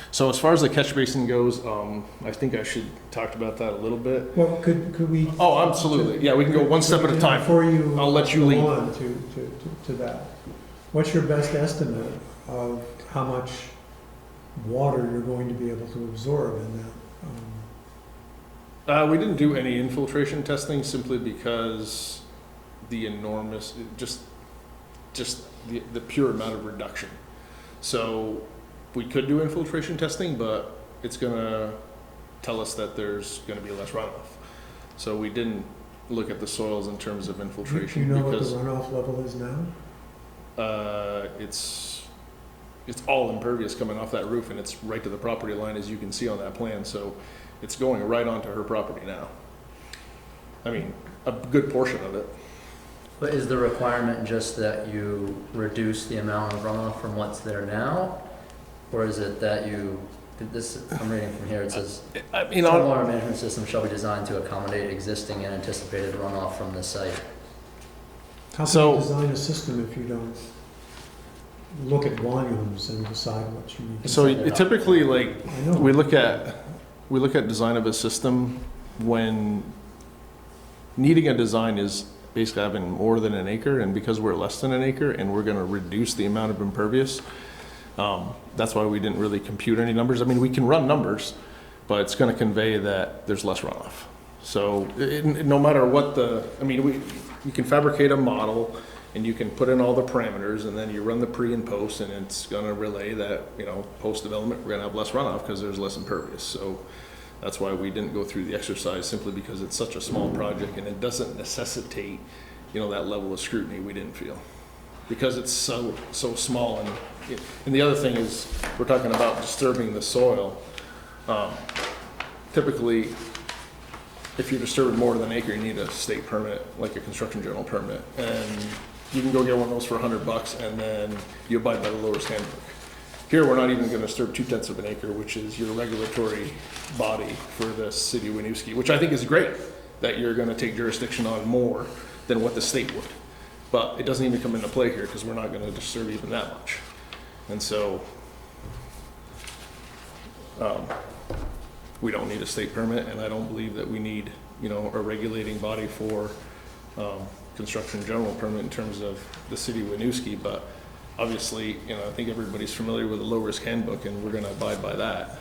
So as far as the catch basin goes, I think I should talk about that a little bit. Well, could we? Oh, absolutely. Yeah, we can go one step at a time. Before you. I'll let you go lead. on to that. What's your best estimate of how much water you're going to be able to absorb in that? We didn't do any infiltration testing simply because the enormous, just the pure amount of reduction. So we could do infiltration testing, but it's gonna tell us that there's gonna be less runoff. So we didn't look at the soils in terms of infiltration. Do you know because what the runoff level is now? It's all impervious coming off that roof, and it's right to the property line, as you can see on that plan. So it's going right onto her property now. I mean, a good portion of it. But is the requirement just that you reduce the amount of runoff from what's there now? Or is it that I'm reading from here, it says, stormwater management system shall be designed to accommodate existing and anticipated runoff from the site. How can you design a system if you don't look at volumes and decide what you need? So typically, we look at design of a system when needing a design is basically having more than an acre, and because we're less than an acre and we're going to reduce the amount of impervious, that's why we didn't really compute any numbers. I mean, we can run numbers, but it's going to convey that there's less runoff. So no matter what you can fabricate a model and you can put in all the parameters, and then you run the pre and post, and it's going to relay that, post development, we're going to have less runoff because there's less impervious. So that's why we didn't go through the exercise, simply because it's such a small project and it doesn't necessitate, that level of scrutiny. We didn't feel, because it's so small. And the other thing is, we're talking about disturbing the soil. Typically, if you're disturbing more than an acre, you need a state permit, like a construction general permit. And you can go get one of those for $100, and then you abide by the lowest handbook. Here, we're not even going to disturb 2/10 of an acre, which is your regulatory body for the city of Winooski, which I think is great that you're going to take jurisdiction on more than what the state would. But it doesn't even come into play here because we're not going to disturb even that much. And so we don't need a state permit, and I don't believe that we need, a regulating body for construction general permit in terms of the city of Winooski. But obviously, I think everybody's familiar with the low risk handbook, and we're going to abide by that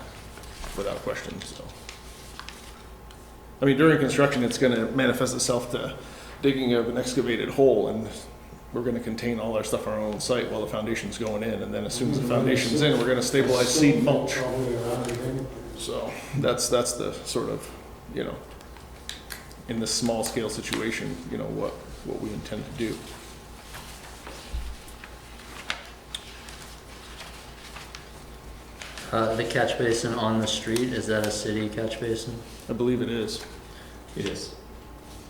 without question. So, I mean, during construction, it's going to manifest itself to digging of an excavated hole, and we're going to contain all our stuff on our own site while the foundation's going in. And then as soon as the foundation's in, we're going to stabilize seed mulch. So that's the sort of, in this small scale situation, what we intend to do. The catch basin on the street, is that a city catch basin? I believe it is. It is.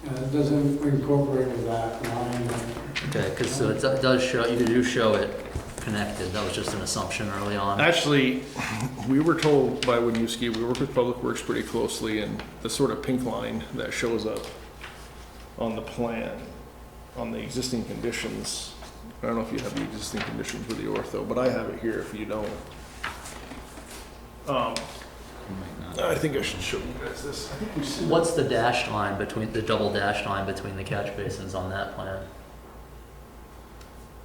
It doesn't incorporate that line. Okay, because so it does show, you do show it connected. That was just an assumption early on. Actually, we were told by Winooski, we work with Public Works pretty closely, and the sort of pink line that shows up on the plan, on the existing conditions, I don't know if you have the existing conditions with the ortho, but I have it here if you don't. I think I should show you guys this. I think we see. What's the dashed line between, the double dashed line between the catch basins on that plan?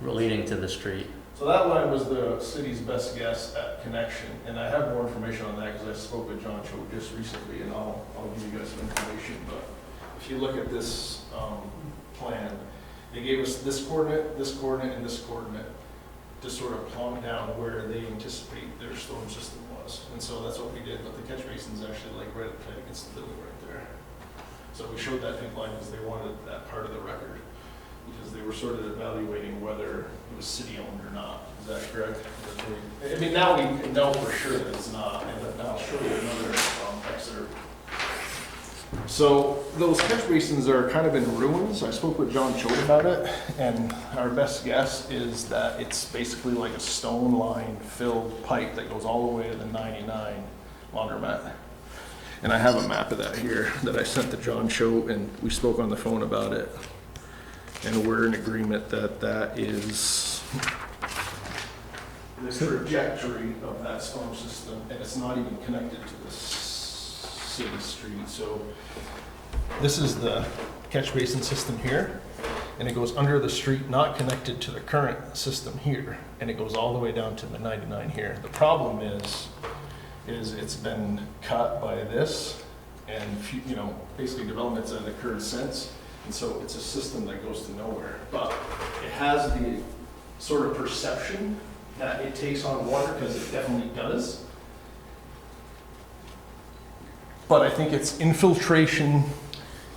Leading to the street. So that line was the city's best guess at connection, and I have more information on that because I spoke with John Cho just recently, and I'll give you guys some information. But if you look at this plan, they gave us this coordinate, and this coordinate to sort of plumb down where they anticipate their storm system was. And so that's what we did, but the catch basin's actually like right against the building right there. So we showed that pink line because they wanted that part of the record, because they were sort of evaluating whether it was city-owned or not. Is that correct? I mean, now we know for sure that it's not, and I'll show you another excerpt. So those catch basins are kind of in ruins. I spoke with John Choate about it, and our best guess is that it's basically like a stone line filled pipe that goes all the way to the 99 laundromat. And I have a map of that here that I sent to John Choate, and we spoke on the phone about it. And we're in agreement that that is the trajectory of that storm system, and it's not even connected to the city street. So this is the catch basin system here, and it goes under the street, not connected to the current system here, and it goes all the way down to the 99 here. The problem is it's been cut by this, and basically developments that occurred since. And so it's a system that goes to nowhere, but it has the sort of perception that it takes on water, because it definitely does. But I think its infiltration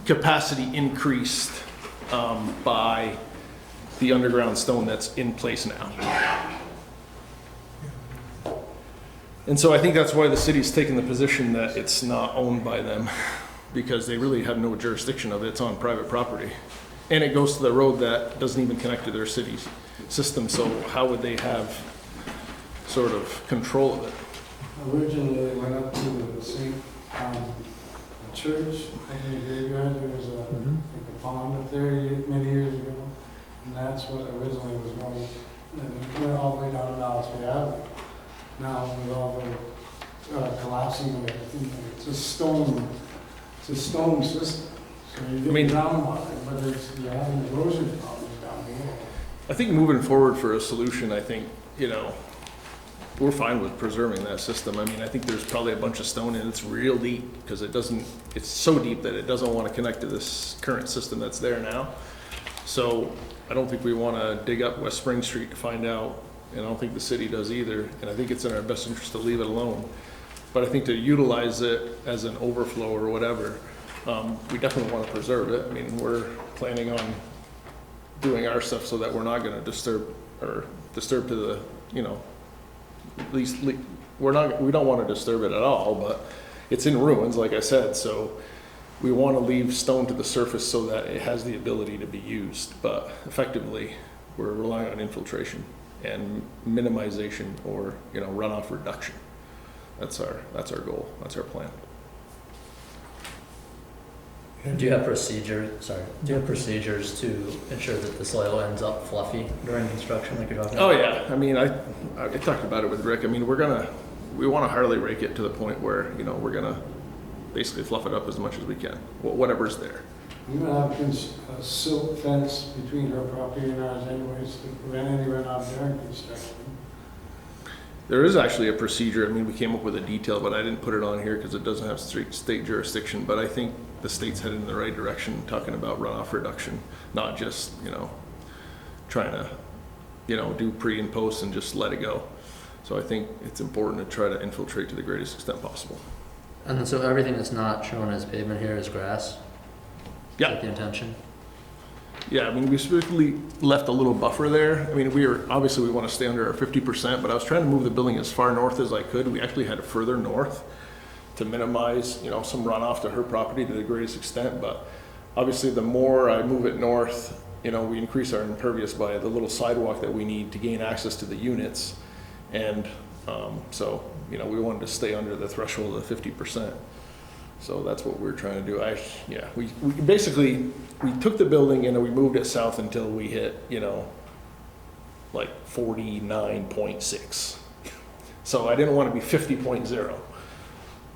capacity increased by the underground stone that's in place now. And so I think that's why the city's taken the position that it's not owned by them, because they really have no jurisdiction of it. It's on private property. And it goes to the road that doesn't even connect to their city's system, so how would they have sort of control of it? Originally, it went up to the St. Church, I think graveyard, there was like a pond up there many years ago, and that's what originally was going, and it went all the way down to Alsbury Avenue. Now, with all the collapsing of everything, it's a stone system. So you get groundwater, but you're having erosion problems down below. I think moving forward for a solution, I think, we're fine with preserving that system. I mean, I think there's probably a bunch of stone and it's real deep, because it's so deep that it doesn't want to connect to this current system that's there now. So I don't think we want to dig up West Spring Street to find out, and I don't think the city does either. And I think it's in our best interest to leave it alone. But I think to utilize it as an overflow or whatever, we definitely want to preserve it. I mean, we're planning on doing our stuff so that we're not going to disturb to the, at least we don't want to disturb it at all, but it's in ruins, like I said, so we want to leave stone to the surface so that it has the ability to be used. But effectively, we're relying on infiltration and minimization, or runoff reduction. That's our goal. That's our plan. Do you have procedures to ensure that the soil ends up fluffy during construction, like you're talking about? Oh yeah, I mean, I talked about it with Rick. I mean, we want to Harley rake it to the point where we're gonna basically fluff it up as much as we can, whatever's there. I'm gonna have a silt fence between her property and ours anyways to prevent any runoff during construction. There is actually a procedure. I mean, we came up with a detail, but I didn't put it on here because it doesn't have state jurisdiction. But I think the state's headed in the right direction, talking about runoff reduction, not just, trying to, do pre and post and just let it go. So I think it's important to try to infiltrate to the greatest extent possible. And then, so everything that's not shown as pavement here is grass? Yeah. Is that the intention? Yeah, I mean, we specifically left a little buffer there. I mean, we want to stay under our 50%, but I was trying to move the building as far north as I could. We actually had it further north to minimize, some runoff to her property to the greatest extent. But obviously, the more I move it north, we increase our impervious by the little sidewalk that we need to gain access to the units. And so, we wanted to stay under the threshold of 50%. So that's what we're trying to do. We basically, we took the building and we moved it south until we hit, like 49.6. So I didn't want to be 50.0.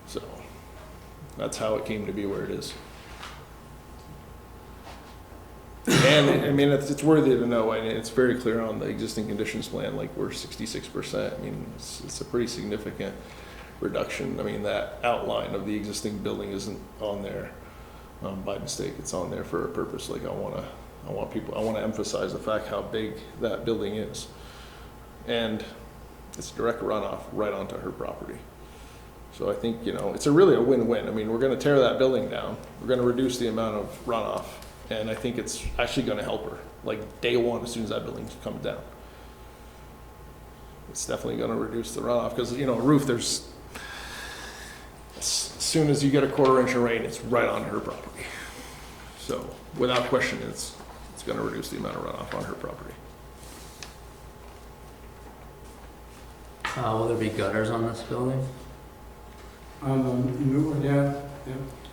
So that's how it came to be where it is. And I mean, it's worthy to know, and it's very clear on the existing conditions plan, like we're 66%. I mean, it's a pretty significant reduction. I mean, that outline of the existing building isn't on there by mistake. It's on there for a purpose. Like I want to emphasize the fact how big that building is. And it's direct runoff right onto her property. So I think, it's really a win-win. I mean, we're going to tear that building down. We're going to reduce the amount of runoff. And I think it's actually going to help her, like day one, as soon as that building comes down. It's definitely going to reduce the runoff because, a roof, as soon as you get a 1/4 inch of rain, it's right on her property. So without question, it's going to reduce the amount of runoff on her property. Will there be gutters on this building? On the new one, yeah.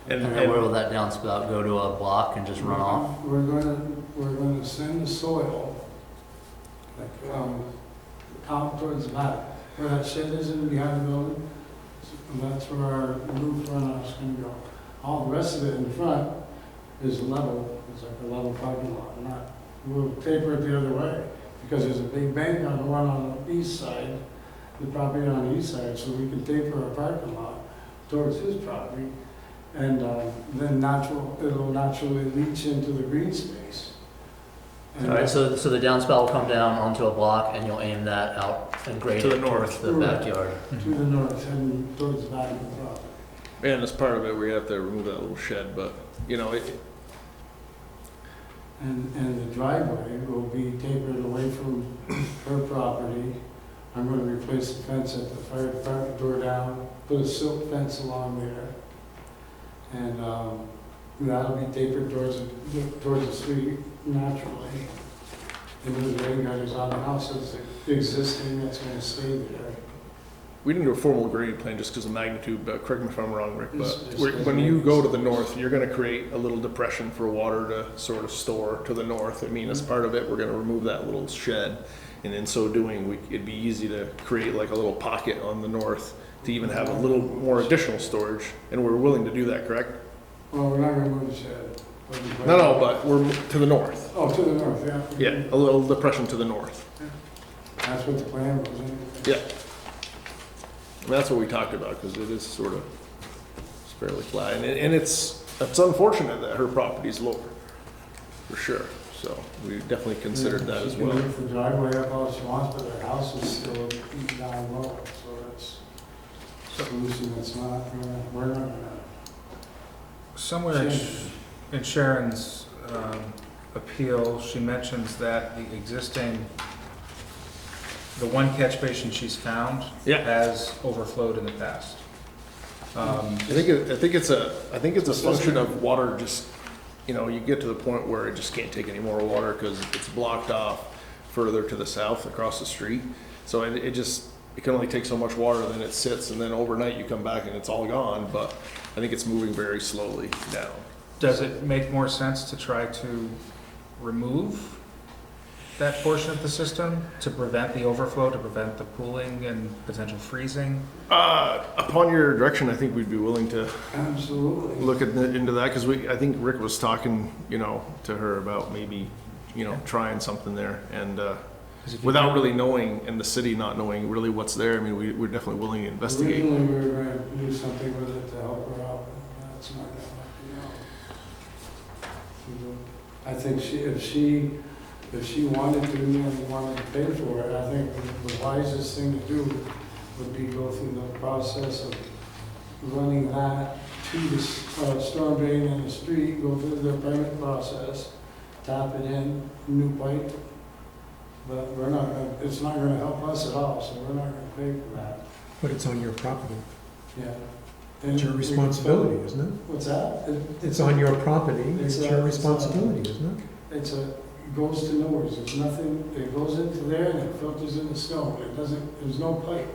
And then where will that downspout go, to a block and just run off? We're going to send the soil out towards the back, where that shed is in behind the building. And that's where our roof runoff's going to go. All the rest of it in front is level. It's like a level parking lot. We'll taper it the other way because there's a big bank on the one on the east side, the property on the east side, so we can taper our parking lot towards his property. And then it'll naturally leach into the green space. And All right, so the downspout will come down onto a block, and you'll aim that out and grade To the it north. towards the backyard. to the north and towards the back of the property. And as part of it, we have to remove that little shed, but, And the driveway will be tapered away from her property. I'm going to replace the fence at the fire department door down, put a silk fence along there. And that'll be tapered towards the street naturally. And the rain gutters on the house is existing, that's going to stay there. we didn't do a formal grading plan just because of magnitude, but correct me if I'm wrong, Rick, but It's when you go to the north, you're gonna create a little depression for water to sort of store to the north. I mean, as part of it, we're gonna remove that little shed, and in so doing, it'd be easy to create like a little pocket on the north to even have a little more additional storage, and we're willing to do that, correct? Well, we're not going to move the shed. No, but we're to the north. Oh, to the north, yeah. Yeah, a little depression to the north. That's what the plan was, anyway. Yeah. And that's what we talked about, because it is sort of, it's fairly flat, and it's unfortunate that her property's lower, for sure. So we definitely considered that as She can well. lift the driveway up all she wants, but her house is still down low, so that's a solution that's not, we're not gonna Somewhere in change. in Sharon's appeal, she mentions that the existing, the one catch basin she's found Yeah. has overflowed in the past. I think it's a function of water just, you get to the point where it just can't take any more water because it's blocked off further to the south across the street. So it can only take so much water, then it sits, and then overnight you come back and it's all gone, but I think it's moving very slowly down. Does it make more sense to try to remove that portion of the system to prevent the overflow, to prevent the pooling and potential freezing? Upon your direction, I think we'd be willing to Absolutely. look into that, because I think Rick was talking, to her about maybe, trying something there, and without really knowing, and the city not knowing really what's there, I mean, we're definitely willing to investigate. Originally, we were going to do something with it to help her out, but that's not going to work out. I think if she wanted to and wanted to pay for it, I think the wisest thing to do would be go through the process of running that to the storm drain in the street, go through the permit process, tap it in, new pipe. But it's not gonna help us at all, so we're not gonna pay for that. But it's on your property. Yeah. It's your responsibility, isn't it? What's that? It's on your property, it's It's your a- responsibility, isn't it? It's a, goes to nowhere. There's nothing, it goes into there and it filters in the snow. It doesn't, there's no pipe.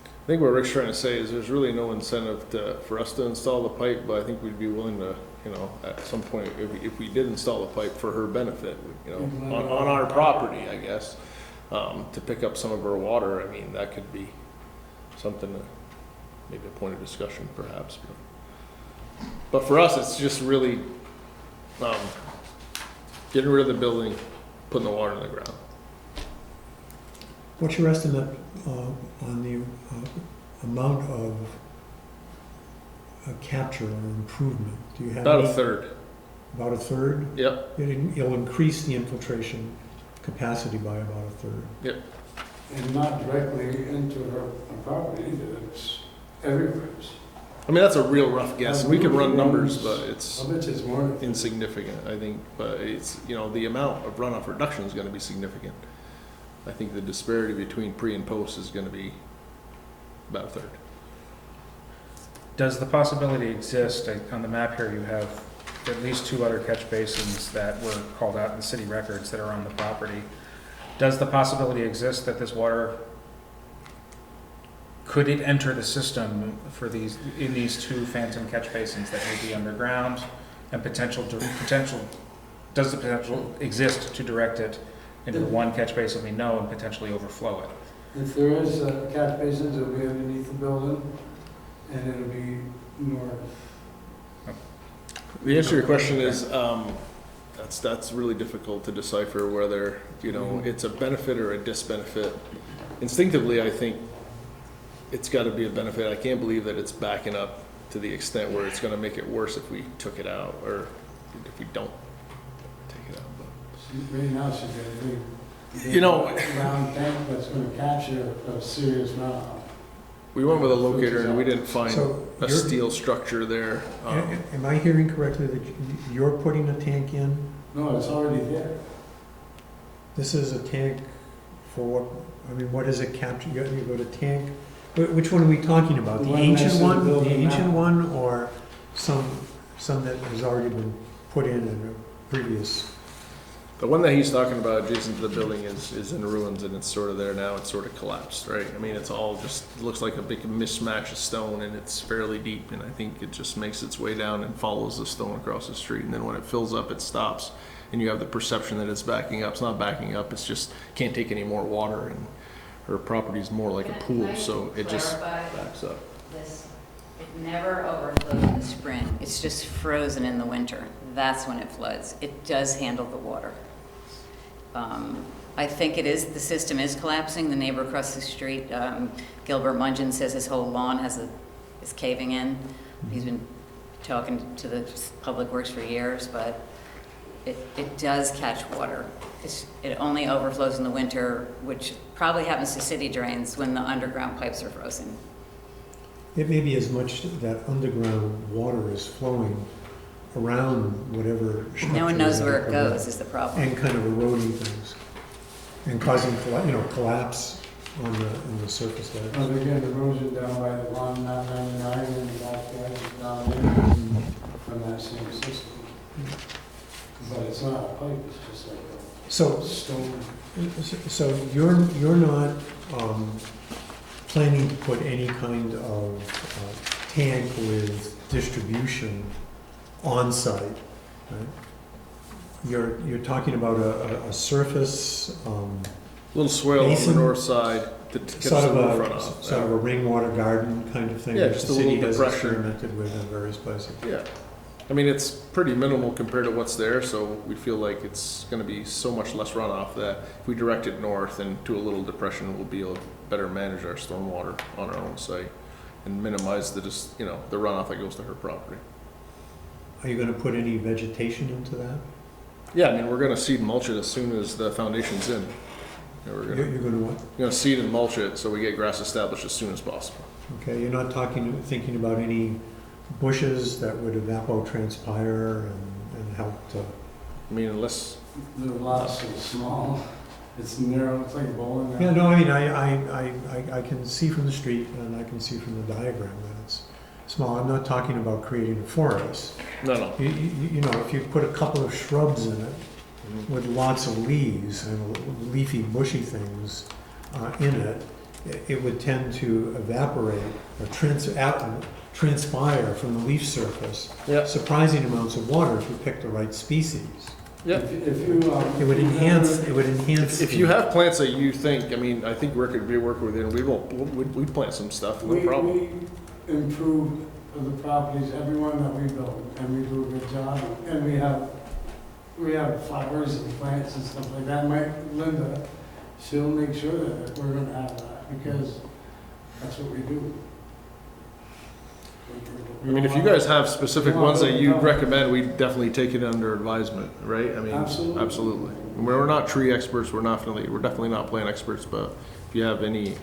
I think what Rick's trying to say is there's really no incentive for us to install the pipe, but I think we'd be willing to, you know, at some point, if we did install the pipe for her benefit, you know, on our property, I guess, to pick up some of her water. I mean, that could be something, maybe a point of discussion perhaps. But for us, it's just really getting rid of the building, putting the water in the ground. What's your estimate on the amount of capture or improvement? Do you have About any? a third. About a third? Yep. It'll increase the infiltration capacity by about a third. Yep. And not directly into her property either. It's everywhere. I mean, that's a real rough guess. We can run numbers, but it's I bet it's more. insignificant, I think. But it's, you know, the amount of runoff reduction is going to be significant. I think the disparity between pre and post is going to be about a third. Does the possibility exist, on the map here you have at least 2 other catch basins that were called out in the city records that are on the property. Does the possibility exist that this water, could it enter the system for these 2 phantom catch basins that may be underground, and does the potential exist to direct it into the one catch basin we know and potentially overflow it? If there is a catch basin, it'll be underneath the building and it'll be north. The answer to your question is, that's really difficult to decipher whether, you know, it's a benefit or a disbenefit. Instinctively, I think it's got to be a benefit. I can't believe that it's backing up to the extent where it's going to make it worse if we took it out or if we don't take it out. But Right now, she's got a big, you know, round tank that's going to capture a serious runoff. we went with a locator and we didn't find So a you're- steel structure there. Am I hearing correctly that you're putting a tank in? No, it's already there. This is a tank for what, I mean, what does it capture? You go to tank, which one are we talking about? The The one ancient next to the one, the building ancient now. one, or some that has already been put in a previous? The one that he's talking about adjacent to the building is in ruins and it's sort of there now. It's sort of collapsed, right? I mean, it's all just, it looks like a big mismatch of stone and it's fairly deep. And I think it just makes its way down and follows the stone across the street. And then when it fills up, it stops. And you have the perception that it's backing up. It's not backing up. It's just can't take any more water. And her property is more like a pool. So it just backs up. This, it never overflows in the spring. It's just frozen in the winter. That's when it floods. It does handle the water. I think it is, the system is collapsing. The neighbor across the street, Gilbert Mungin, says his whole lawn is caving in. He's been talking to the Public Works for years, but it does catch water. It only overflows in the winter, which probably happens to city drains when the underground pipes are frozen. It may be as much that underground water is flowing around whatever structure. No one knows where it around, goes is the problem. and kind of eroding things and causing collapse on the surface there. Well, they're getting erosion down by the 199 and the backyard is down there from that same system. But it's not a pipe, it's just like So, a stone. so you're not planning to put any kind of tank with distribution on site, right? You're talking about a surface, Little swale on the basin? north side to catch sort some of runoff. sort of a rainwater garden kind of thing, Yeah, which just the a city little has depression. experimented with in various places. Yeah. I mean, it's pretty minimal compared to what's there, so we feel like it's going to be so much less runoff that if we direct it north and to a little depression, we'll be able to better manage our stormwater on our own site and minimize the the runoff that goes to her property. Are you going to put any vegetation into that? Yeah, I mean, we're going to seed mulch it as soon as the foundation's in. We're You're going going to what? to seed and mulch it so we get grass established as soon as possible. Okay, you're not thinking about any bushes that would evapotranspire and help to... I mean, unless The lot's so small, it's narrow, it's like a bowling alley. Yeah, no, I mean, I can see from the street and I can see from the diagram that it's small. I'm not talking about creating a forest. no. You know, if you put a couple of shrubs in it, with lots of leaves and leafy bushy things in it, it would tend to evaporate or transpire from the leaf surface Yeah. surprising amounts of water if you pick the right species. Yeah. If you, It would enhance. If you have plants that you think, I mean, I think Rick would be working with it, and we'd plant some stuff, no problem. We improve the properties, everyone that we build, and we do a good job. And we have flowers and plants and stuff like that. Linda, she'll make sure that we're gonna have that, because that's what we do. I mean, if you guys have specific ones that you'd recommend, we'd definitely take it under advisement, right? I mean, Absolutely. absolutely. And we're not tree experts, we're definitely not plant experts, but if you have any,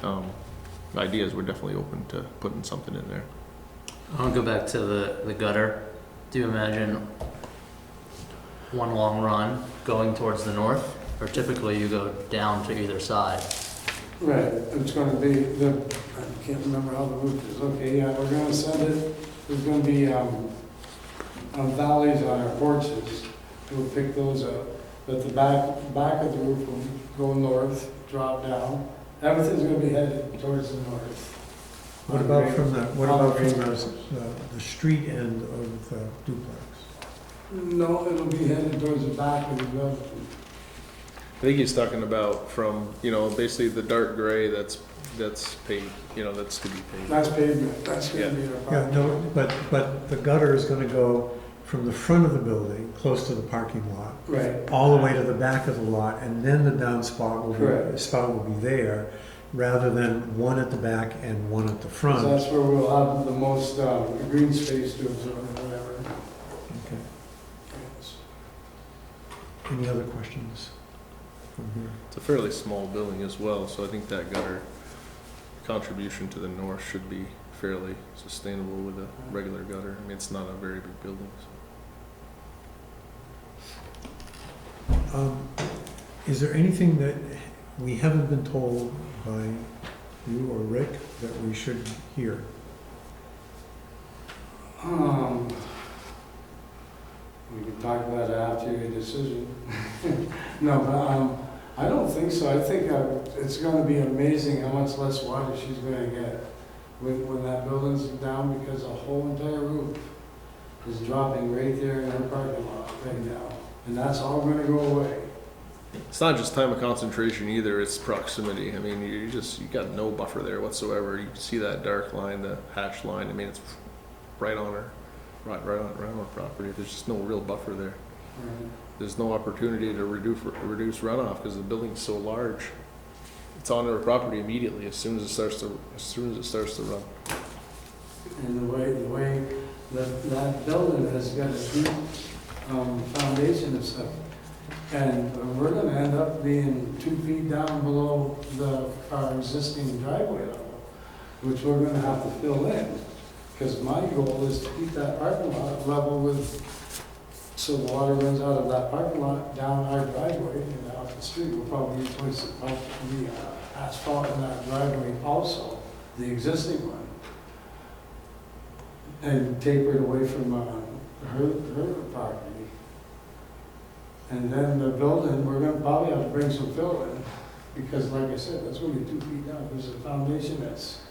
ideas, we're definitely open to putting something in there. I'll go back to the gutter. Do you imagine one long run going towards the north, or typically you go down to either side? Right, it's gonna be, I can't remember how the roof is. Okay, yeah, we're gonna send it, there's gonna be, valleys on our porches. We'll pick those up. But the back of the roof will go north, drop down. Everything's gonna be headed towards the north. What about from the street end of the duplex? No, it'll be headed towards the back of the building. I think he's talking about from, basically the dark gray that's paved, that's to be paved. That's pavement, that's gonna be our Yeah, problem. no, but the gutter is gonna go from the front of the building, close to the parking lot, Right. all the way to the back of the lot, and then the downspout Correct. will be there, rather than one at the back and one at the So front. that's where we'll have the most, green space to absorb whatever. Okay. Any other questions from here? It's a fairly small building as well, so I think that gutter contribution to the north should be fairly sustainable with a regular gutter. I mean, it's not a very big building, so. Is there anything that we haven't been told by you or Rick that we should hear? We can talk about it after your decision. No, but I don't think so. I think it's gonna be amazing how much less water she's gonna get when that building's down, because the whole entire roof is dropping right there in her parking lot right now. And that's all gonna go away. It's not just time of concentration either, it's proximity. I mean, you got no buffer there whatsoever. You can see that dark line, the hatch line. I mean, it's right on her, right on her property. There's just no real buffer there. There's no opportunity to reduce runoff because the building's so large. It's on her property immediately as soon as it starts to run. And the way that building has got a deep foundation and stuff. And we're gonna end up being 2 feet down below our existing driveway level, which we're gonna have to fill in. Because my goal is to keep that parking lot level so the water runs out of that parking lot down our driveway and out the street. We'll probably replace the asphalt in that driveway also, the existing one. And taper it away from her property. And then the building, we're gonna probably have to bring some fill in, because like I said, that's only 2 feet down. There's a foundation that's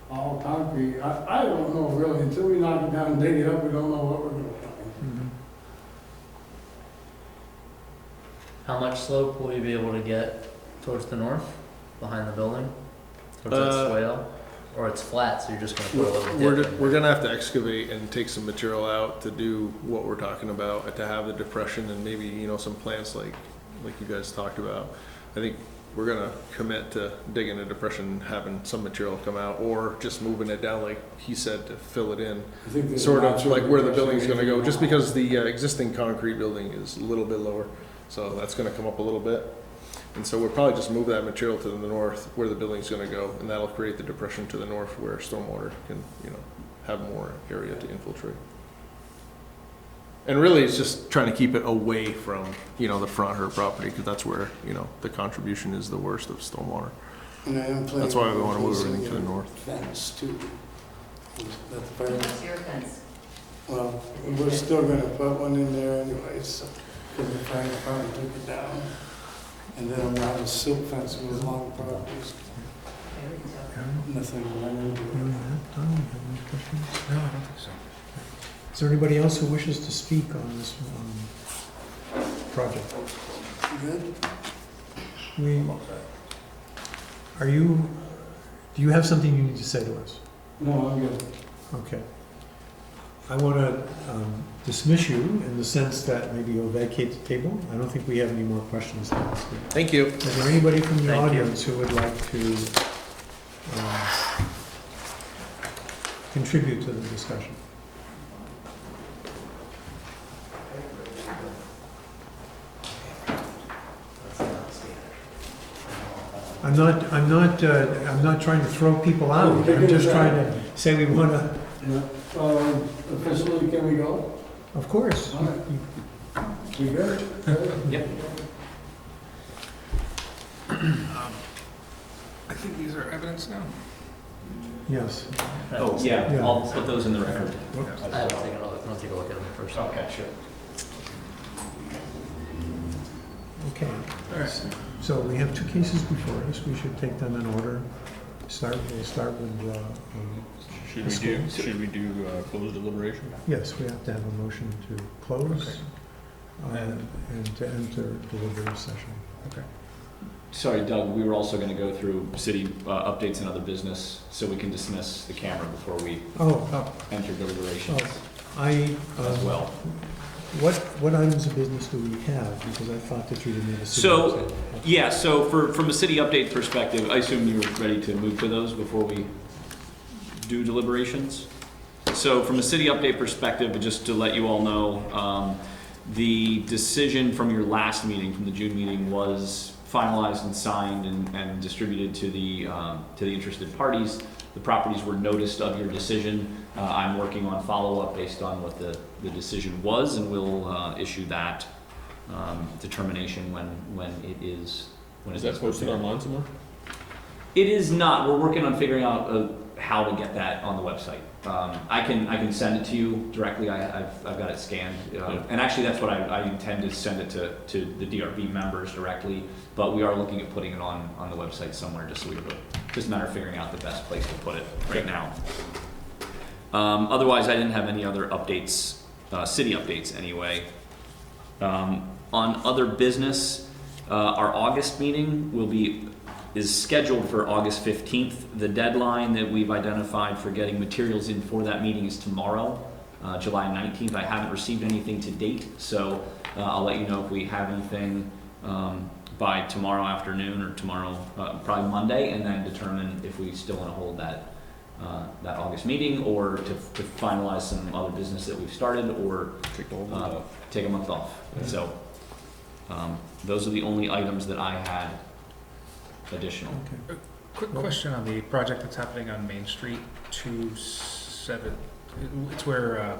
all concrete. I don't know really, until we knock it down and dig it up, we don't know what we're gonna find. How much slope will you be able to get towards the north, behind the building? Towards that swale? Or it's flat, so you're just gonna put a little dip in? We're gonna have to excavate and take some material out to do what we're talking about, to have the depression and maybe, some plants like you guys talked about. I think we're gonna commit to digging a depression, having some material come out, or just moving it down, like he said, to fill it in. I think there's Sort of natural like where the building's depression gonna go, just now. because the existing concrete building is a little bit lower. So that's gonna come up a little bit. And so we'll probably just move that material to the north where the building's gonna go, and that'll create the depression to the north where stormwater can, have more area to infiltrate. And really, it's just trying to keep it away from, the front of her property, because that's where, the contribution is the worst of stormwater. And I am planning That's why we on wanna move placing everything to the a north. Fence too. That the fire- What's your fence? Well, we're still gonna put one in there anyways. because the fire department took it down. And then I'm gonna have a silk fence that goes along the properties. Nothing went into it. Tom, you have any questions? No, I don't think so. Is there anybody else who wishes to speak on this project? Good? Do you have something you need to say to us? No, I'm good. Okay. I want to dismiss you in the sense that maybe you'll vacate the table. I don't think we have any more questions to ask. Thank you. Is there anybody from the Thank you. audience who would like to contribute to the discussion? I'm not trying to throw people out. I'm just trying to say we want to. Officially, can we go? Of course. All right. We good? Yep. I think these are evidence now. Yes. Oh, yeah, Yeah. I'll put those in the record. I'll take a look at them first. Okay, sure. Okay. All right. So we have two cases before us. We should take them in order. We'll start with, Should we do closed deliberation? yes, we have to have a motion to close and to enter deliberative session. Sorry, Doug, we were also going to go through city updates and other business, so we can dismiss the camera before we enter deliberations I, as well. what items of business do we have? Because I thought that you didn't have a city So, update. yeah, so from a city update perspective, I assume you're ready to move to those before we do deliberations? So from a city update perspective, just to let you all know, the decision from your last meeting, from the June meeting, was finalized and signed and distributed to the interested parties. The properties were noticed of your decision. I'm working on follow-up based on what the decision was, and we'll issue that determination when it is. Is that posted online somewhere? It is not. We're working on figuring out how to get that on the website. I can send it to you directly. I've got it scanned, and actually that's what I intend to send it to the DRB members directly. But we are looking at putting it on the website somewhere, just so we have just a matter of figuring out the best place to put it right now. Otherwise, I didn't have any other updates, city updates anyway. On other business, our August meeting is scheduled for August 15th. The deadline that we've identified for getting materials in for that meeting is tomorrow, July 19th. I haven't received anything to date, so I'll let you know if we have anything by tomorrow afternoon or tomorrow, probably Monday, and then determine if we still want to hold that August meeting, or to finalize some other business that we've started, or take a month off. Yeah. So those are the only items that I had additional. Okay. Quick question on the project that's happening on Main Street, 27, it's where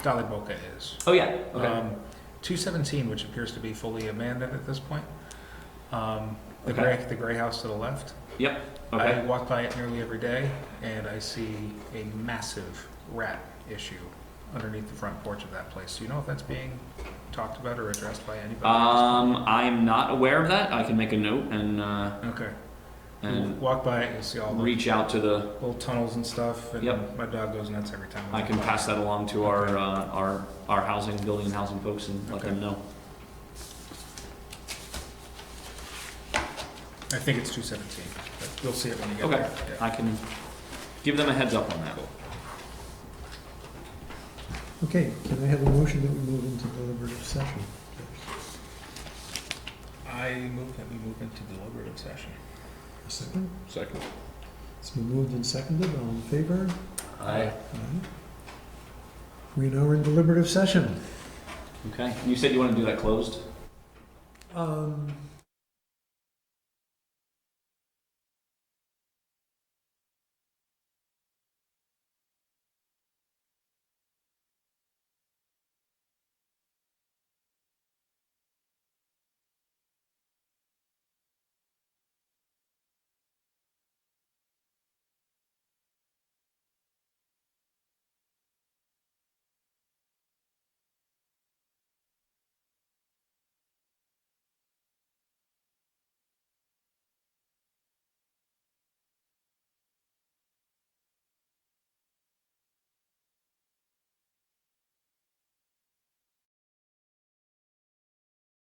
Dolly Boca is. Oh, yeah, okay. 217, which appears to be fully abandoned at this point. The gray house to the left. Yep, I okay. walk by it nearly every day, and I see a massive rat issue underneath the front porch of that place. Do you know if that's being talked about or addressed by anybody? I'm not aware of that. I can make a note and Okay. and Walk by it, you see all the reach out to the. little tunnels and stuff, and Yep. my dog goes nuts every time. I can pass that along to our housing, building and housing folks and let them know. I think it's 217, but you'll see it when you get Okay. there. Yeah. I can give them a heads up on that. Okay, can I have a motion that we move into deliberative session? I move that we move into deliberative session. A second? Second. It's been moved and seconded. All in favor? Aye. Aye. We now are in deliberative session. Okay. You said you want to do that closed?